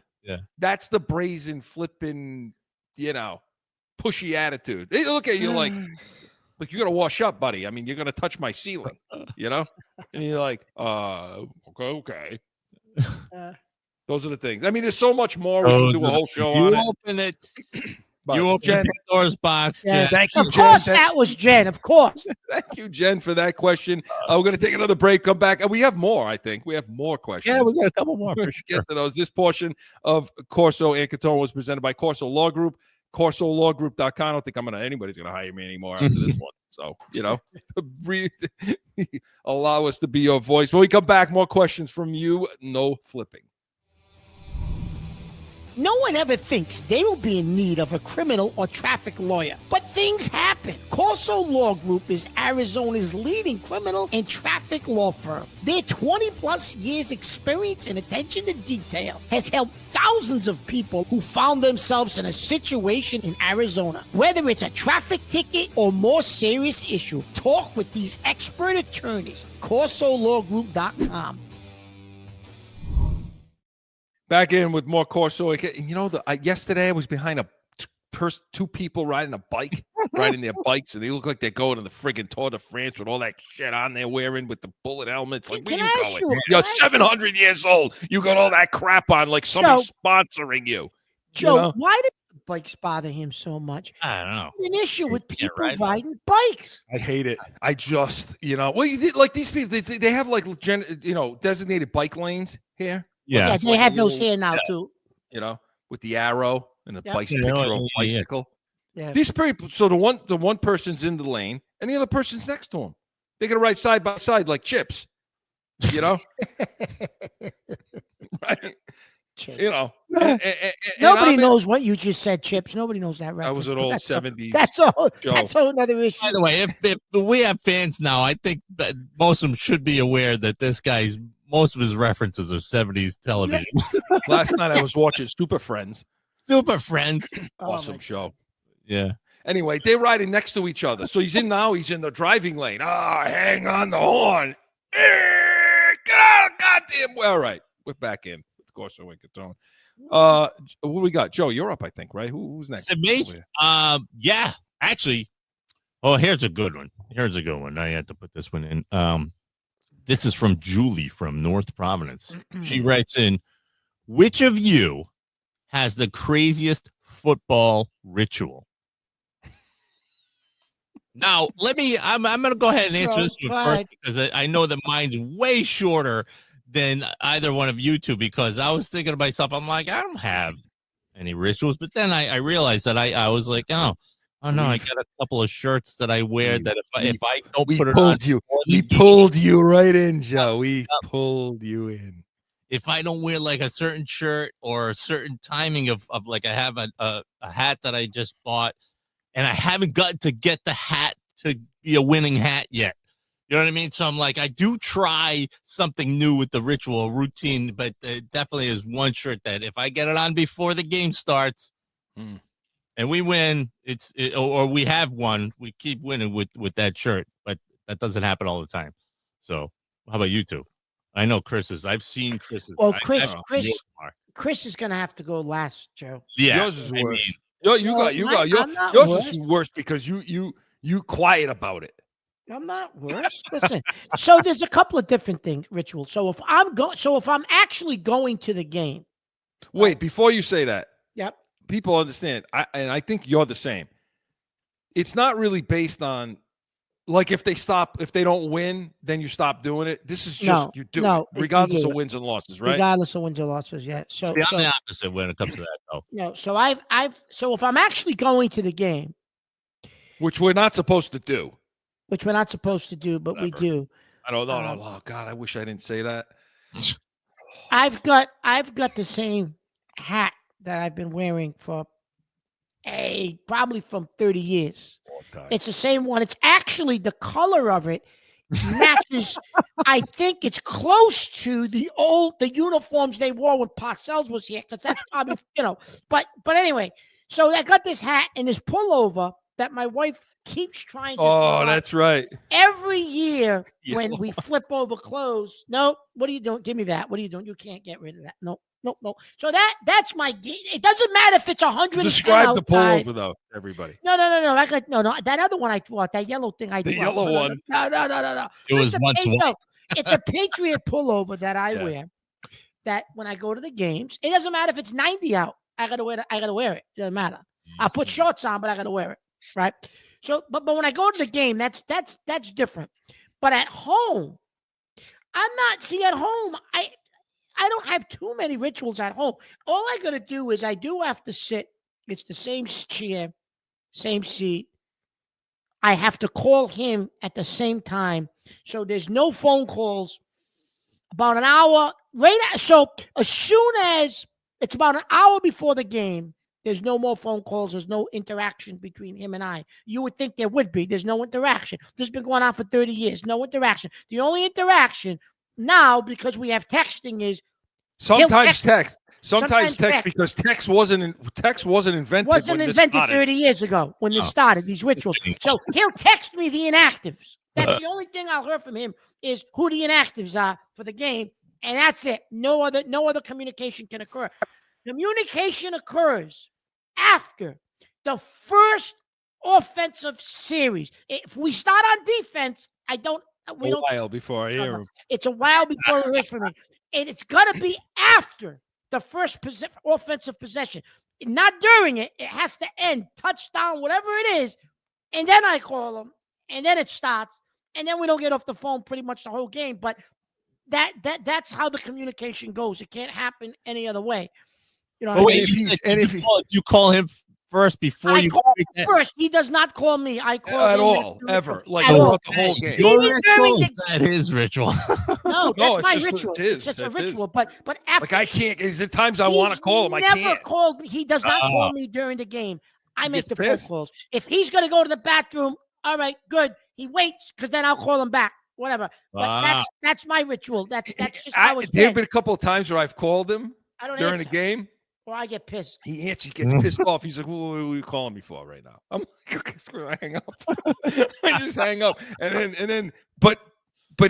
C: That's the brazen, flipping, pushy attitude. They look at you like you got to wash up, buddy. I mean, you're going to touch my ceiling, and you're like, okay. Those are the things. I mean, there's so much more. We can do a whole show on it.
D: Open it. You open Pandora's box.
B: Yeah.
C: Thank you, Jen.
B: Of course, that was Jen. Of course.
C: Thank you, Jen, for that question. We're going to take another break. Come baback. We have more, I think. We have more questions.
D: Yeah, we got a couple more. For sure.
C: Get to those. This portion of Corso and Catone was presented by Corso Law Group. CorsoLawGroup.com. I don't think anybody's going to hire me anymore after this one. So, allow us to be your voice. When we come back, more questions from you. No flipping.
B: No one ever thinks they will be in need of a criminal or traffic lawyer, but things happen. Corso Law Group is Arizona's leading criminal and traffic law firm. Their 20-plus years experience and attention to detail has helped thousands of people who found themselves in a situation in Arizona. Whether it's a traffic ticket or more serious issue, talk with these expert attorneys. CorsoLawGroup.com.
C: Back in with more Corso. Yesterday I was behind two people riding a bike, riding their bikes, and they look like they're going to the friggin' Tour de France with all that shit on they're wearing with the bullet helmets. Like, where you going? You're 700 years old. You got all that crap on like someone's sponsoring you.
B: Joe, why did bikes bother him so much?
D: I don't know.
B: An issue with people riding bikes.
C: I hate it. I just, like these people, they have like, designated bike lanes here.
B: Yeah, they have those here now too.
C: With the arrow and the picture of a bicycle.
B: Yeah.
C: These people. So the one person's in the lane and the other person's next to him. They're gonna ride side by side like chips. Right?
B: Chips.
C: Nobody
B: knows what you just said, Chips. Nobody knows that reference.
C: I was an old 70s.
B: That's all. That's all another issue.
D: By the way, if we have fans now, I think that most of them should be aware that this guy's most of his references are 70s television.
C: Last night I was watching Super Friends.
D: Super Friends.
C: Awesome show.
D: Yeah.
C: Anyway, they're riding next to each other. So he's in the driving lane. Hang on the horn. Get out of goddamn. All right. We're back in. Of course, I went Catone. What do we got? Joe, you're up, I think, right? Who's next?
D: Is it me? Yeah. Actually, here's a good one. I had to put this one in. This is from Julie from North Providence. She writes in, which of you has the craziest football ritual? Now, I'm going to go ahead and answer this one first because I know that mine's way shorter than either one of you two, because I was thinking to myself, I'm like, I don't have any rituals. But then I realized that I was like, oh no, I got a couple of shirts that I wear that if I don't put it on.
C: We pulled you right in, Joe. We pulled you in.
D: If I don't wear like a certain shirt or a certain timing of like I have a hat that I just bought, and I haven't gotten to get the hat to be a winning hat yet. You know what I mean? So I'm like, I do try something new with the ritual routine, but definitely is one shirt that if I get it on before the game starts and we win, or we have won, we keep winning with that shirt, but that doesn't happen all the time. So how about you two? I know I've seen Chris's.
B: Well, Chris is going to have to go last, Joe.
C: Yeah. Yours is worse. Yours is worse because you quiet about it.
B: I'm not worse. Listen, so there's a couple of different rituals. So if I'm actually going to the game.
C: Wait, before you say that.
B: Yep.
C: People understand. I think you're the same. It's not really based on like if they don't win, then you stop doing it. This is just you do it regardless of wins and losses, right?
B: Regardless of wins and losses, yeah. So
D: I'm the opposite when it comes to that, though.
B: No, so so if I'm actually going to the game,
C: which we're not supposed to do.
B: Which we're not supposed to do, but we do.
C: I don't know. Oh God, I wish I didn't say that.
B: I've got the same hat that I've been wearing for probably from 30 years. Okay. It's the same one. It's actually the color of it matches. I think it's close to the uniforms they wore when Parcells was here, because that's probably But anyway, so I got this hat and this pullover that my wife keeps trying to.
C: Oh, that's right.
B: Every year when we flip over clothes, no, what are you doing? Give me that. What are you doing? You can't get rid of that. No. So that's my. It doesn't matter if it's 100.
C: Describe the pullover though, everybody.
B: No. I got no. That other one I bought, that yellow thing I bought.
C: The yellow one.
B: No.
D: It was once one.
B: It's a Patriot pullover that I wear. That when I go to the games, it doesn't matter if it's 90 out. I gotta wear it. It doesn't matter. I'll put shorts on, but I gotta wear it. Right. So, but when I go to the game, that's different. But at home, I'm not. See, at home, I don't have too many rituals at home. All I got to do is I do have to sit. It's the same chair, same seat. I have to call him at the same time. So there's no phone calls. About an hour. So as soon as it's about an hour before the game, there's no more phone calls. There's no interaction between him and I. You would think there would be. There's no interaction. This has been going on for 30 years. No interaction. The only interaction now, because we have texting, is
C: sometimes text. Sometimes text because text wasn't invented.
B: Wasn't invented 30 years ago when this started, these rituals. So he'll text me the inactives. That's the only thing I'll hear from him is who the inactives are for the game, and that's it. No other communication can occur. Communication occurs after the first offensive series. If we start on defense,
C: while before I hear him.
B: It's a while before we hear from me. And it's got to be after the first offensive possession. Not during it. It has to end. Touchdown, whatever it is. And then I call him. And then it starts. And then we don't get off the phone pretty much the whole game. But that's how the communication goes. It can't happen any other way. You know,
D: you call him first before you
B: call him first. He does not call me. I call
C: at
B: him
C: all, ever. Like throughout the whole game.
D: That is ritual.
B: No, that's my ritual. It's just a ritual. But after,
C: like I can't. There's times I want to call him. I can't.
B: Never called. He does not call me during the game. I make the phone calls. If he's going to go to the bathroom, all right, good. He waits because then I'll call him back. whatever. But that's my ritual. That's just how it's
C: there have been a couple of times where I've called him during a game.
B: Or I get pissed.
C: He gets pissed off. He's like, "What are you calling me for right now?" I'm like, "Okay, screw it, I hang up." I just hang up, and then, but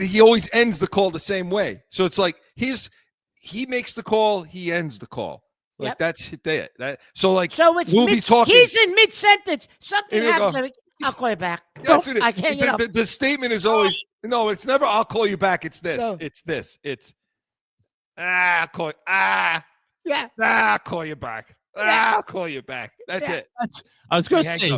C: he always ends the call the same way. So it's like he makes the call, he ends the call. Like that's it. So it's we'll be talking.
B: He's in mid sentence. Something happens. I'll call you back.
C: That's it.
B: I can't get up.
C: The statement is always no. It's never. I'll call you back. It's this. No. It's this. It's I'll call you.
B: Yeah.
C: I'll call you back. I'll call you back. That's it.
D: I was going to say,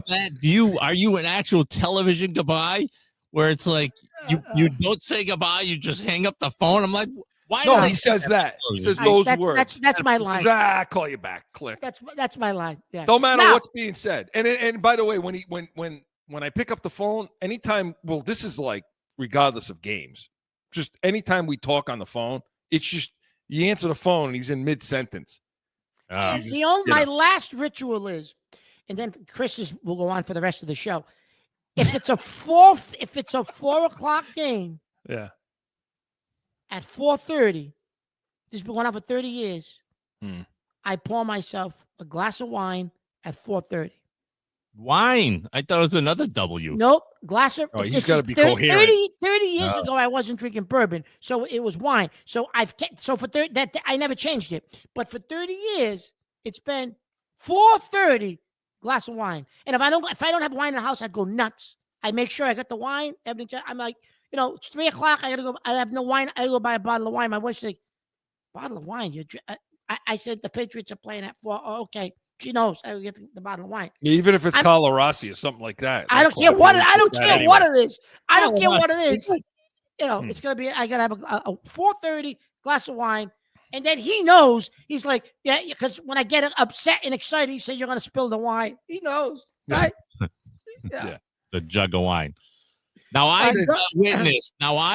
D: are you an actual television goodbye where it's like you don't say goodbye, you just hang up the phone? I'm like, why?
C: No, he says that. He says those words.
B: That's my line.
C: He says, I'll call you back. Click.
B: That's my line. Yeah.
C: Don't matter what's being said. And by the way, when I pick up the phone, anytime, well, this is like regardless of games, just anytime we talk on the phone, it's just. You answer the phone, and he's in mid-sentence.
B: My last ritual is, and then Chris will go on for the rest of the show. If it's a 4 o'clock game,
C: at
B: 4:30, this has been going on for 30 years. I pour myself a glass of wine at 4:30.
D: Wine. I thought it was another W.
B: Nope. Glass of.
C: Oh, he's got to be
B: 30
C: coherent.
B: years ago, I wasn't drinking bourbon, so it was wine. So for 30, that I never changed it. But for 30 years, it's been 4:30 glass of wine. And if I don't have wine in the house, I go nuts. I make sure I got the wine. Everything. I'm like, it's 3 o'clock. I gotta go. I have no wine. I go buy a bottle of wine. My wife's like, bottle of wine. I said the Patriots are playing at 4. Oh, okay. She knows I get the bottle of wine.
C: Even if it's Colorasi or something like that.
B: I don't care what it is. I don't care what it is. It's gonna be. I gotta have a 4:30 glass of wine, and then he knows. He's like, yeah, because when I get upset and excited, he says you're gonna spill the wine. He knows, right?
D: Yeah. The jug of wine. Now I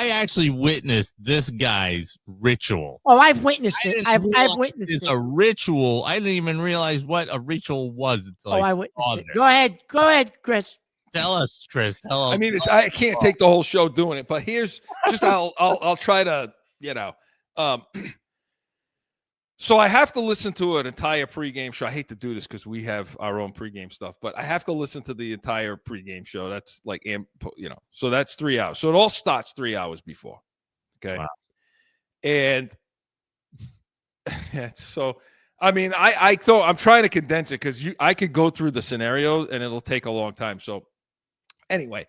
D: actually witnessed this guy's ritual.
B: Oh, I've witnessed it. I've witnessed it.
D: It's a ritual. I didn't even realize what a ritual was until I witnessed it.
B: Go ahead, Chris.
D: Tell us, Chris. Tell us.
C: I mean, I can't take the whole show doing it, but here's just I'll try to So I have to listen to an entire pregame show. I hate to do this because we have our own pregame stuff, but I have to listen to the entire pregame show. That's like, so that's 3 hours. So it all starts 3 hours before. Okay. Wow. And so, I mean, I thought I'm trying to condense it because I could go through the scenarios and it'll take a long time. So anyway,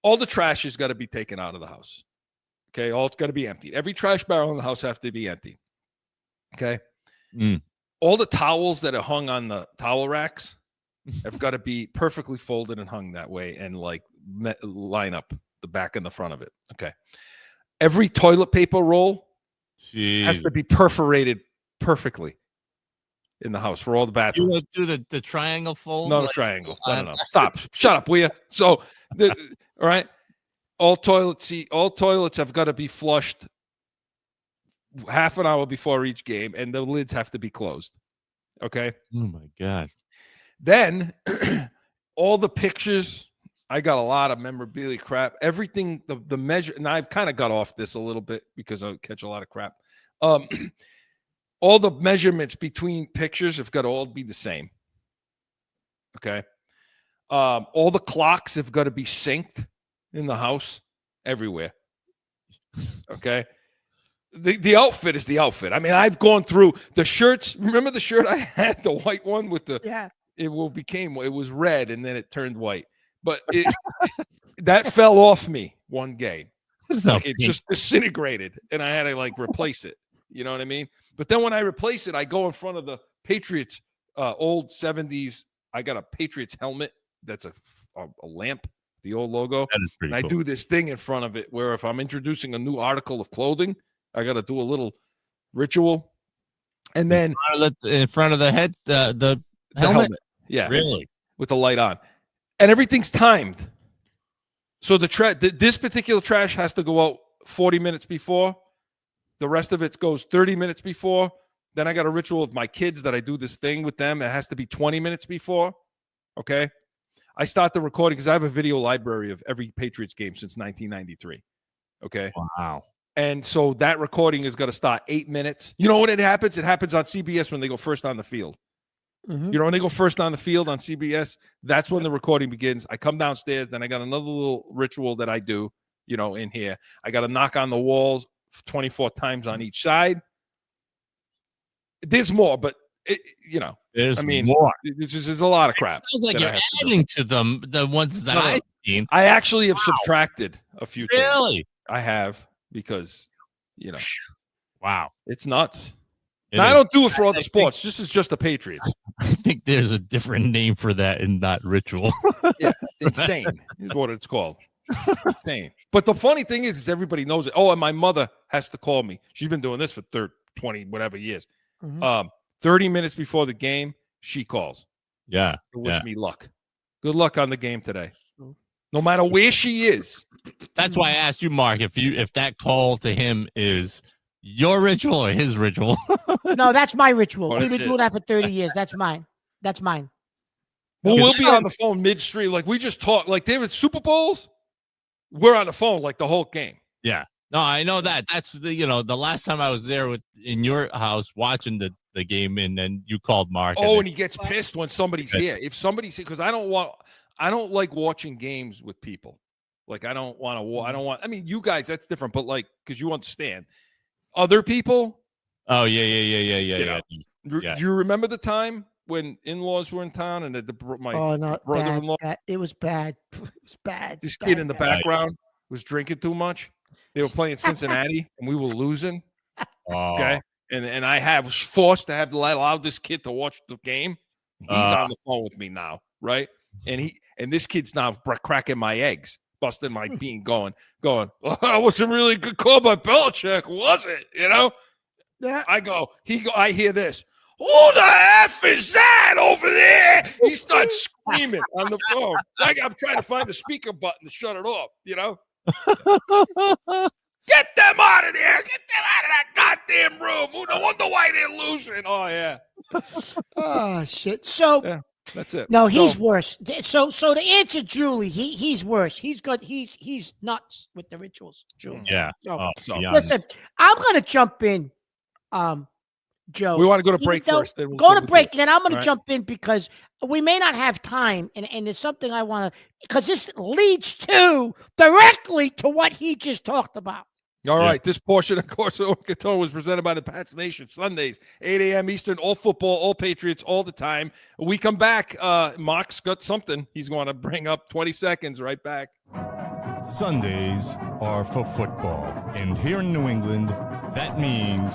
C: all the trash has got to be taken out of the house. Okay. All it's got to be emptied. Every trash barrel in the house have to be empty. Okay. All the towels that are hung on the towel racks have got to be perfectly folded and hung that way and like line up the back and the front of it. Okay. Every toilet paper roll has to be perforated perfectly in the house for all the bathrooms.
D: You do the triangle fold?
C: No, triangle. No. Stop. Shut up, will you? So, all right. All toilets have got to be flushed half an hour before each game, and the lids have to be closed. Okay.
D: Oh my God.
C: Then all the pictures, I got a lot of memorabilia crap. Everything, the measure, and I've kind of got off this a little bit because I catch a lot of crap. All the measurements between pictures have got to all be the same. Okay. All the clocks have got to be synced in the house everywhere. Okay. The outfit is the outfit. I mean, I've gone through the shirts. Remember the shirt I had, the white one with the it was red and then it turned white. But that fell off me one game. It just disintegrated and I had to like replace it. You know what I mean? But then when I replace it, I go in front of the Patriots old 70s. I got a Patriots helmet that's a lamp, the old logo.
D: That is pretty cool.
C: I do this thing in front of it where if I'm introducing a new article of clothing, I got to do a little ritual. And then
D: in front of the head, the helmet.
C: Yeah.
D: Really?
C: With the light on. And everything's timed. So this particular trash has to go out 40 minutes before. The rest of it goes 30 minutes before. Then I got a ritual with my kids that I do this thing with them. It has to be 20 minutes before. Okay. I start the recording because I have a video library of every Patriots game since 1993. Okay.
D: Wow.
C: And so that recording is going to start 8 minutes. You know when it happens? It happens on CBS when they go first on the field.
B: Mm-hmm.
C: You know, when they go first on the field on CBS, that's when the recording begins. I come downstairs, then I got another little ritual that I do, you know, in here. I got to knock on the walls 24 times on each side. There's more, but,
D: There's more.
C: There's a lot of crap.
D: It sounds like you're adding to them, the ones that I've seen.
C: I actually have subtracted a few things.
D: Really?
C: I have, because,
D: Wow.
C: it's nuts. Now, I don't do it for other sports. This is just the Patriots.
D: I think there's a different name for that in that ritual.
C: Yeah, insane is what it's called. Insane. But the funny thing is everybody knows it. Oh, and my mother has to call me. She's been doing this for 20 whatever years.
B: Mm-hmm.
C: 30 minutes before the game, she calls.
D: Yeah.
C: To wish me luck. Good luck on the game today. No matter where she is.
D: That's why I asked you, Mark, if that call to him is your ritual or his ritual.
B: No, that's my ritual.
C: Oh,
B: We've been doing that for 30 years. That's mine. That's mine.
C: Well, we'll be on the phone midstream. Like, we just talk. Like, there was Super Bowls. We're on the phone like the whole game.
D: Yeah. No, I know that. That's the last time I was there in your house watching the game, and then you called Mark.
C: Oh, and he gets pissed when somebody's here. If somebody's here, because I don't like watching games with people. Like, I don't want. I mean, you guys, that's different, but like, because you understand. Other people.
D: Oh yeah.
C: Do you remember the time when in-laws were in town and my brother-in-law?
B: It was bad. It was bad.
C: This kid in the background was drinking too much. They were playing Cincinnati and we were losing.
D: Oh.
C: Okay, and I was forced to allow this kid to watch the game. He's on the phone with me now, right? And this kid's now cracking my eggs. Busting my bean, going, well, that was a really good call by Belichick, was it?
B: Yeah.
C: I hear this. Who the F is that over there? He starts screaming on the phone. Like, I'm trying to find the speaker button to shut it off, Get them out of there. Get them out of that goddamn room. No wonder why they're losing. Oh, yeah.
B: Oh, shit. So.
C: Yeah. That's it.
B: No, he's worse. So to answer Julie, he's worse. He's good. He's nuts with the rituals, Julie.
D: Yeah.
B: So listen, I'm gonna jump in, Joe.
C: We want to go to break first. Then
B: go to break, then I'm gonna jump in because we may not have time, and there's something I want to, because this leads directly to what he just talked about.
C: All right, this portion of Corso and Catone was presented by the Pats Nation. Sundays, 8 a.m. Eastern, all football, all Patriots, all the time. When we come back, Mark's got something he's going to bring up. 20 seconds, right back.
E: Sundays are for football. And here in New England, that means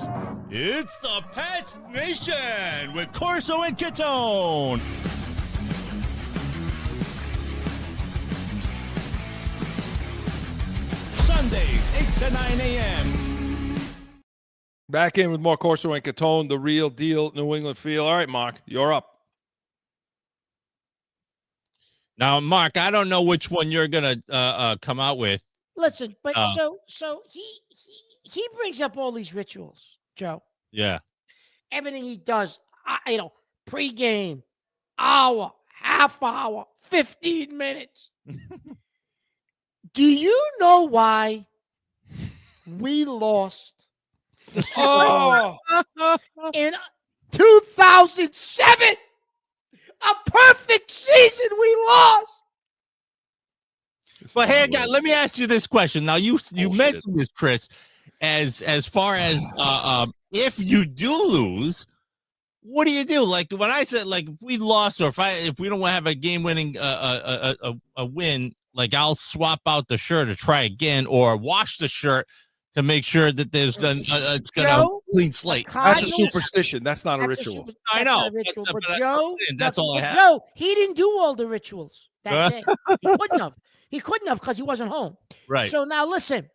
D: it's the Pats Nation with Corso and Catone.
E: Sundays, 8 to 9 a.m.
C: Back in with more Corso and Catone, the real deal New England feel. All right, Mark, you're up.
D: Now, Mark, I don't know which one you're gonna come out with.
B: Listen, but so he brings up all these rituals, Joe.
D: Yeah.
B: Everything he does, pregame, hour, half hour, 15 minutes. Do you know why we lost the Super Bowl in 2007? A perfect season we lost.
D: But hey, guy, let me ask you this question. Now, you mentioned this, Chris, as far as if you do lose, what do you do? Like when I said, like, if we lost or if we don't have a game-winning a win, like I'll swap out the shirt to try again or wash the shirt to make sure that there's it's gonna clean slate.
C: That's a superstition. That's not a ritual.
D: I know.
B: But Joe,
D: that's all I have.
B: Joe, he didn't do all the rituals that day. He couldn't have because he wasn't home.
D: Right.
B: So now listen.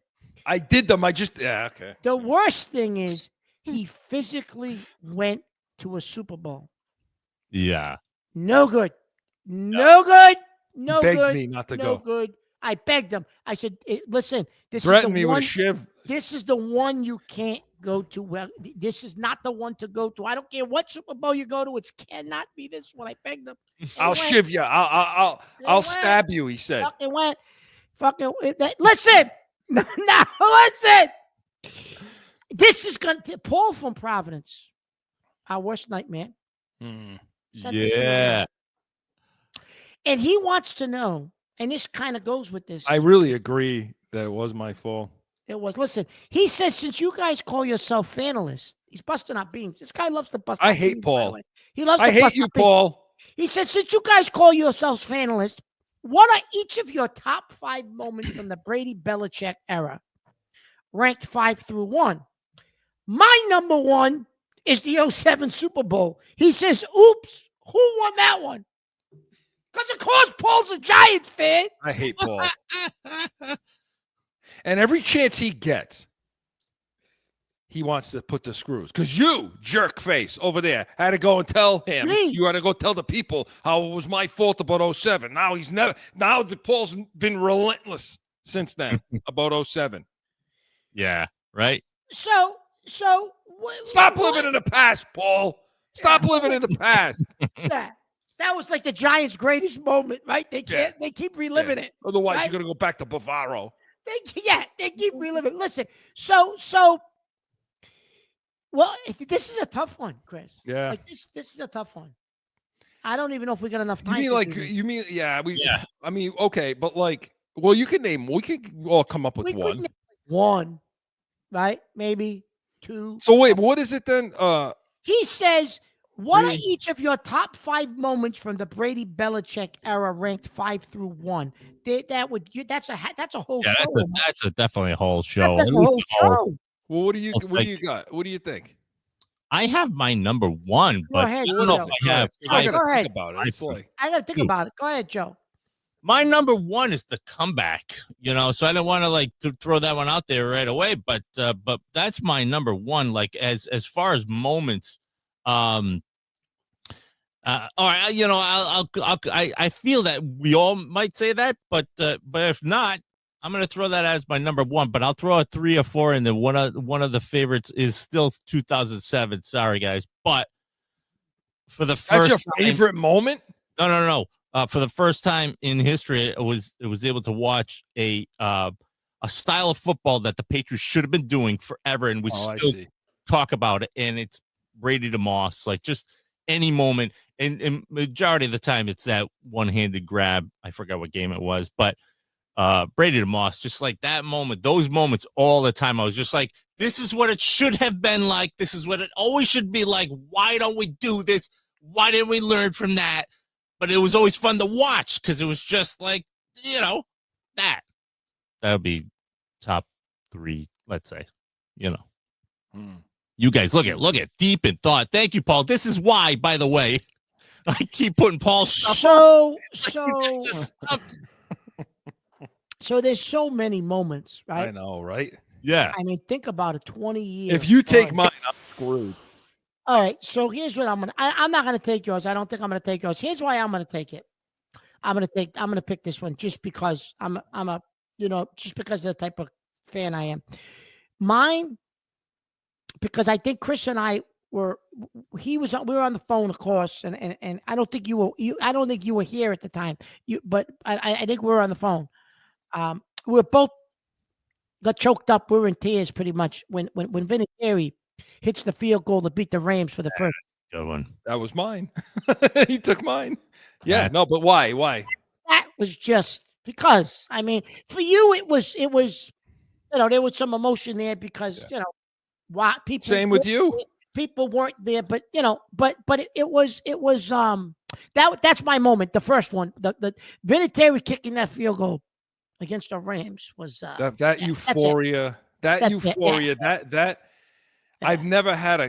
C: I did them. Okay.
B: The worst thing is he physically went to a Super Bowl.
D: Yeah.
B: No good. No good. No
C: Begged
B: good.
C: me not to
B: no
C: go.
B: Good. I begged him. I said, listen,
C: Threatened me with a shiv.
B: This is the one you can't go to. Well, this is not the one to go to. I don't care what Super Bowl you go to. It cannot be this one. I begged him.
C: I'll shiv you. I'll stab you, he said.
B: Listen, No, listen. This is going to Paul from Providence, our worst nightmare. Sent this
D: Yeah.
B: And he wants to know, and this kind of goes with this.
C: I really agree that it was my fault.
B: It was. Listen, he says, since you guys call yourself fanalists, he's busting our beans. This guy loves to bust our
C: I
B: beans.
C: hate Paul.
B: He loves
C: I
B: to
C: hate
B: bust
C: you,
B: our beans.
C: Paul.
B: He says, since you guys call yourselves fanalists, what are each of your top 5 moments from the Brady Belichick era, ranked 5 through 1? My number 1 is the 07 Super Bowl. He says, oops, who won that one? Because, of course, Paul's a Giants fan.
C: I hate Paul. And every chance he gets, he wants to put the screws. Because you, jerk face, over there, had to go and tell him.
B: Me?
C: You had to go tell the people how it was my fault about 07. Now Paul's been relentless since then about 07.
D: Yeah, right?
B: So
C: Stop living in the past, Paul. Stop living in the past.
B: That was like the Giants' greatest moment, right? They keep reliving it.
C: Otherwise,
B: right?
C: you're gonna go back to Bavaro.
B: They keep reliving. Listen, well, this is a tough one, Chris.
C: Yeah.
B: Like this is a tough one. I don't even know if we got enough time.
C: I mean, okay, but like, well, we could all come up with one.
B: One, right? Maybe 2.
C: So wait, what is it then?
B: He says, what are each of your top 5 moments from the Brady Belichick era ranked 5 through 1? That's a whole show.
D: That's definitely a whole show.
B: That's a whole show.
C: Well, what do you got? What do you think?
D: I have my number 1, but
B: ahead,
D: I don't know if I have.
C: I
B: go
C: gotta
B: ahead.
C: think about it. It's like
B: I gotta think about it. Go ahead, Joe.
D: My number 1 is the comeback, so I don't want to throw that one out there right away, but that's my number 1. Like as far as moments, all right, I feel that we all might say that, but if not, I'm going to throw that as my number 1, but I'll throw a 3 or 4, and then one of the favorites is still 2007. Sorry, guys, but for the first
C: that's your favorite moment?
D: No. For the first time in history, I was able to watch a style of football that the Patriots should have been doing forever, and we still talk about it. And it's Brady to Moss, like just any moment. And majority of the time, it's that one-handed grab. I forgot what game it was, but Brady to Moss, just like that moment, those moments all the time. I was just like, this is what it should have been like. This is what it always should be like. Why don't we do this? Why didn't we learn from that? But it was always fun to watch because it was just like, that. That would be top 3, let's say, You guys, look at deep in thought. Thank you, Paul. This is why, by the way, I keep putting Paul's stuff.
B: So there's so many moments, right?
C: I know, right?
D: Yeah.
B: I mean, think about it. 20 years.
C: If you take mine, I'm screwed.
B: All right, so here's what I'm not gonna take yours. I don't think I'm gonna take yours. Here's why I'm gonna take it. I'm gonna pick this one just because just because of the type of fan I am. Mine, because I think Chris and I we were on the phone, of course, and I don't think you were here at the time. But I think we were on the phone. We were both got choked up. We were in tears pretty much when Vinatieri hits the field goal to beat the Rams for the first.
D: Good one.
C: That was mine. He took mine. Yeah, no, but why?
B: That was just because. I mean, for you, it was. There was some emotion there because why people.
C: Same with you.
B: People weren't there, but it was that's my moment. The first one, the Vinatieri kicking that field goal against the Rams was
C: that euphoria. That I've never had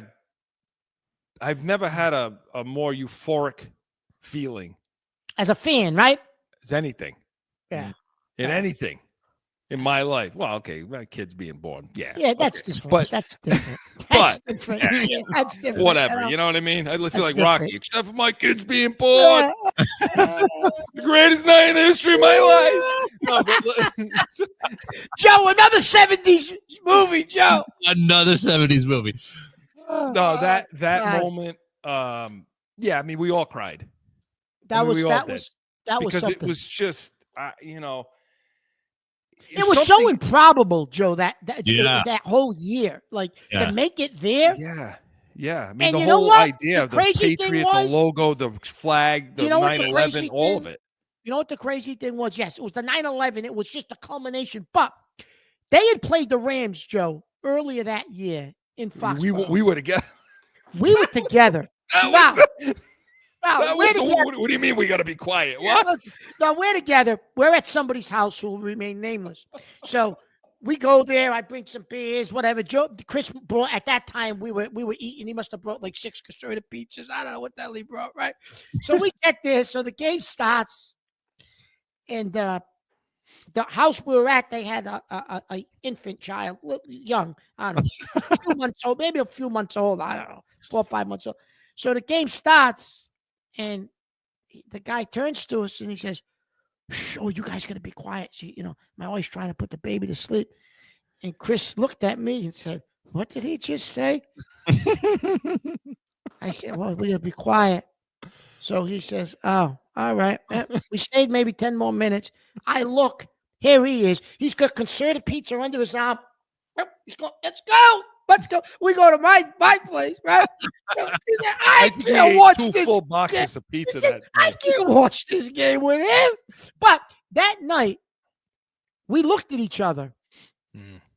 C: a more euphoric feeling
B: as a fan, right?
C: As anything.
B: Yeah.
C: In anything in my life. Well, okay, my kid's being born. Yeah.
B: Yeah, that's different.
C: But
B: that's different.
C: That's
B: different. Yeah, that's different.
C: Whatever. You know what I mean? I feel like Rocky, except for my kid's being born. The greatest night in the history of my life. No, but,
B: Joe, another 70s movie, Joe.
D: Another 70s movie.
C: No, that moment. Yeah, I mean, we all cried.
B: That was
C: because
B: something.
C: it was just,
B: It was so improbable, Joe, that whole year. Like,
C: yeah.
B: to make it there.
C: Yeah. Yeah. I mean,
B: and
C: the
B: you know
C: whole
B: what?
C: idea of the Patriot, the logo, the flag, the 9/11, all of it.
B: You know what the crazy thing was? Yes, it was the 9/11. It was just a culmination. But they had played the Rams, Joe, earlier that year in Foxborough.
C: We were together.
B: We were together.
C: What do you mean we got to be quiet? What?
B: Now, we're together. We're at somebody's house who will remain nameless. So we go there. I bring some beers, whatever. Chris brought, at that time, we were eating. He must have brought like 6 castrata pizzas. I don't know what the hell he brought, right? So we get there. So the game starts. And the house we were at, they had a infant child, young, I don't know, a few months old, maybe a few months old. I don't know, 4 or 5 months old. So the game starts. And the guy turns to us and he says, "Oh, you guys got to be quiet. See, my wife's trying to put the baby to sleep." And Chris looked at me and said, "What did he just say?" I said, "Well, we got to be quiet." So he says, "Oh, all right." We stayed maybe 10 more minutes. I look, here he is. He's got concerted pizza under his arm. He's going, "Let's go. Let's go." We go to my place, right? I can't watch this.
C: Full boxes of pizza.
B: I can't watch this game with him. But that night, we looked at each other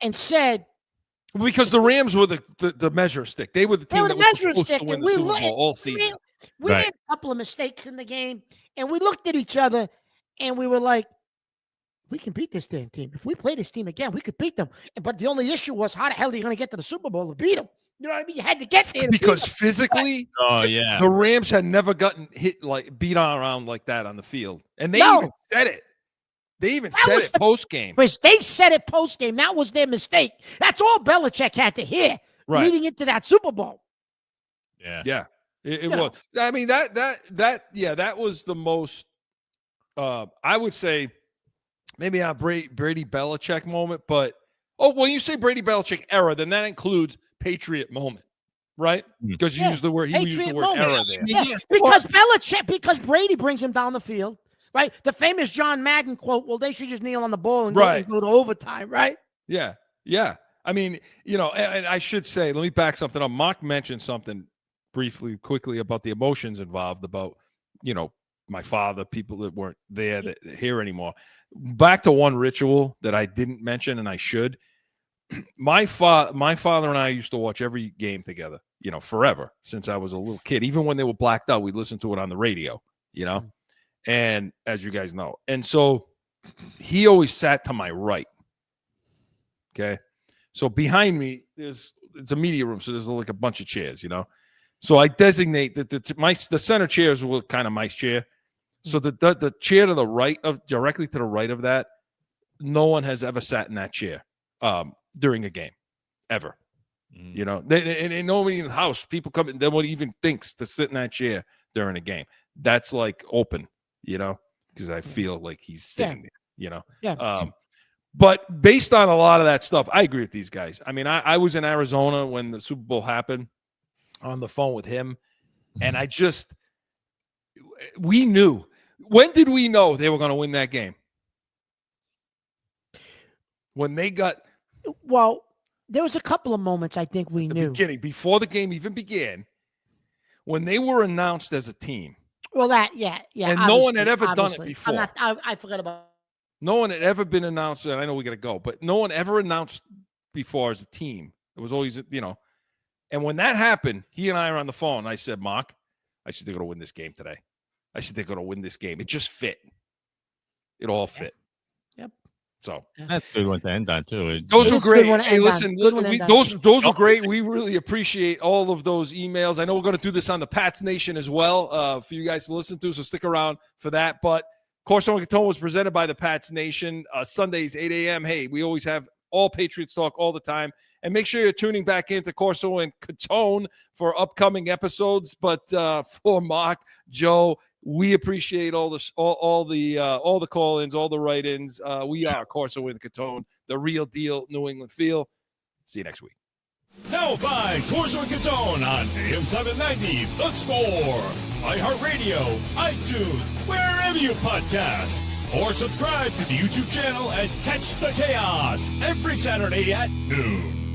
B: and said,
C: because the Rams were the measure stick. They were the team that was supposed to win the Super Bowl all season.
B: We made a couple of mistakes in the game, and we looked at each other, and we were like, we can beat this damn team. If we play this team again, we could beat them. But the only issue was, how the hell are you going to get to the Super Bowl to beat them? You know what I mean? You had to get there.
C: Because physically, the Rams had never gotten beat around like that on the field. And they even said it. They even said it post-game.
B: They said it post-game. That was their mistake. That's all Belichick had to hear leading into that Super Bowl.
C: Yeah. Yeah. It was. I mean, that was the most, I would say, maybe not Brady Belichick moment, but when you say Brady Belichick era, then that includes Patriot moment, right? Because you use the word era there.
B: Yeah. Because Brady brings him down the field, right? The famous John Madden quote, "Well, they should just kneel on the ball and go to overtime," right?
C: Yeah, yeah. I mean, and I should say, let me back something up. Mark mentioned something quickly about the emotions involved, about my father, people that weren't there that here anymore. Back to one ritual that I didn't mention, and I should. My father and I used to watch every game together, forever, since I was a little kid. Even when they were blacked out, we'd listen to it on the radio, and as you guys know. And so he always sat to my right. Okay. So behind me, it's a media room. So there's like a bunch of chairs, So I designate that the center chairs were kind of my chair. So the chair to the right directly to the right of that, no one has ever sat in that chair during a game, ever. And nobody in the house, people come in, nobody even thinks to sit in that chair during a game. That's like open, because I feel like he's sitting there,
B: Yeah.
C: But based on a lot of that stuff, I agree with these guys. I mean, I was in Arizona when the Super Bowl happened, on the phone with him, and we knew. When did we know they were going to win that game? When they got...
B: Well, there was a couple of moments I think we knew.
C: Beginning, before the game even began, when they were announced as a team.
B: Well, yeah.
C: And no one had ever done it before.
B: I forgot about...
C: No one had ever been announced, and I know we got to go, but no one ever announced before as a team. It was always, And when that happened, he and I are on the phone. And I said, "Mark, they're going to win this game today. They're going to win this game." It just fit. It all fit.
B: Yep.
C: So
D: that's a good one to end on too.
C: Those were great. Hey, listen, those were great. We really appreciate all of those emails. I know we're going to do this on the Pats Nation as well for you guys to listen to. So stick around for that. But Corso and Catone was presented by the Pats Nation. Sundays 8 a.m. Hey, we always have all Patriots talk all the time. And make sure you're tuning back into Corso and Catone for upcoming episodes. But for Mark, Joe, we appreciate all the call-ins, all the write-ins. We are Corso and Catone, the real deal New England feel. See you next week.
F: Now find Corso and Catone on AM 790, The Score, iHeartRadio, iTunes, wherever you podcast. Or subscribe to the YouTube channel and catch the chaos every Saturday at noon.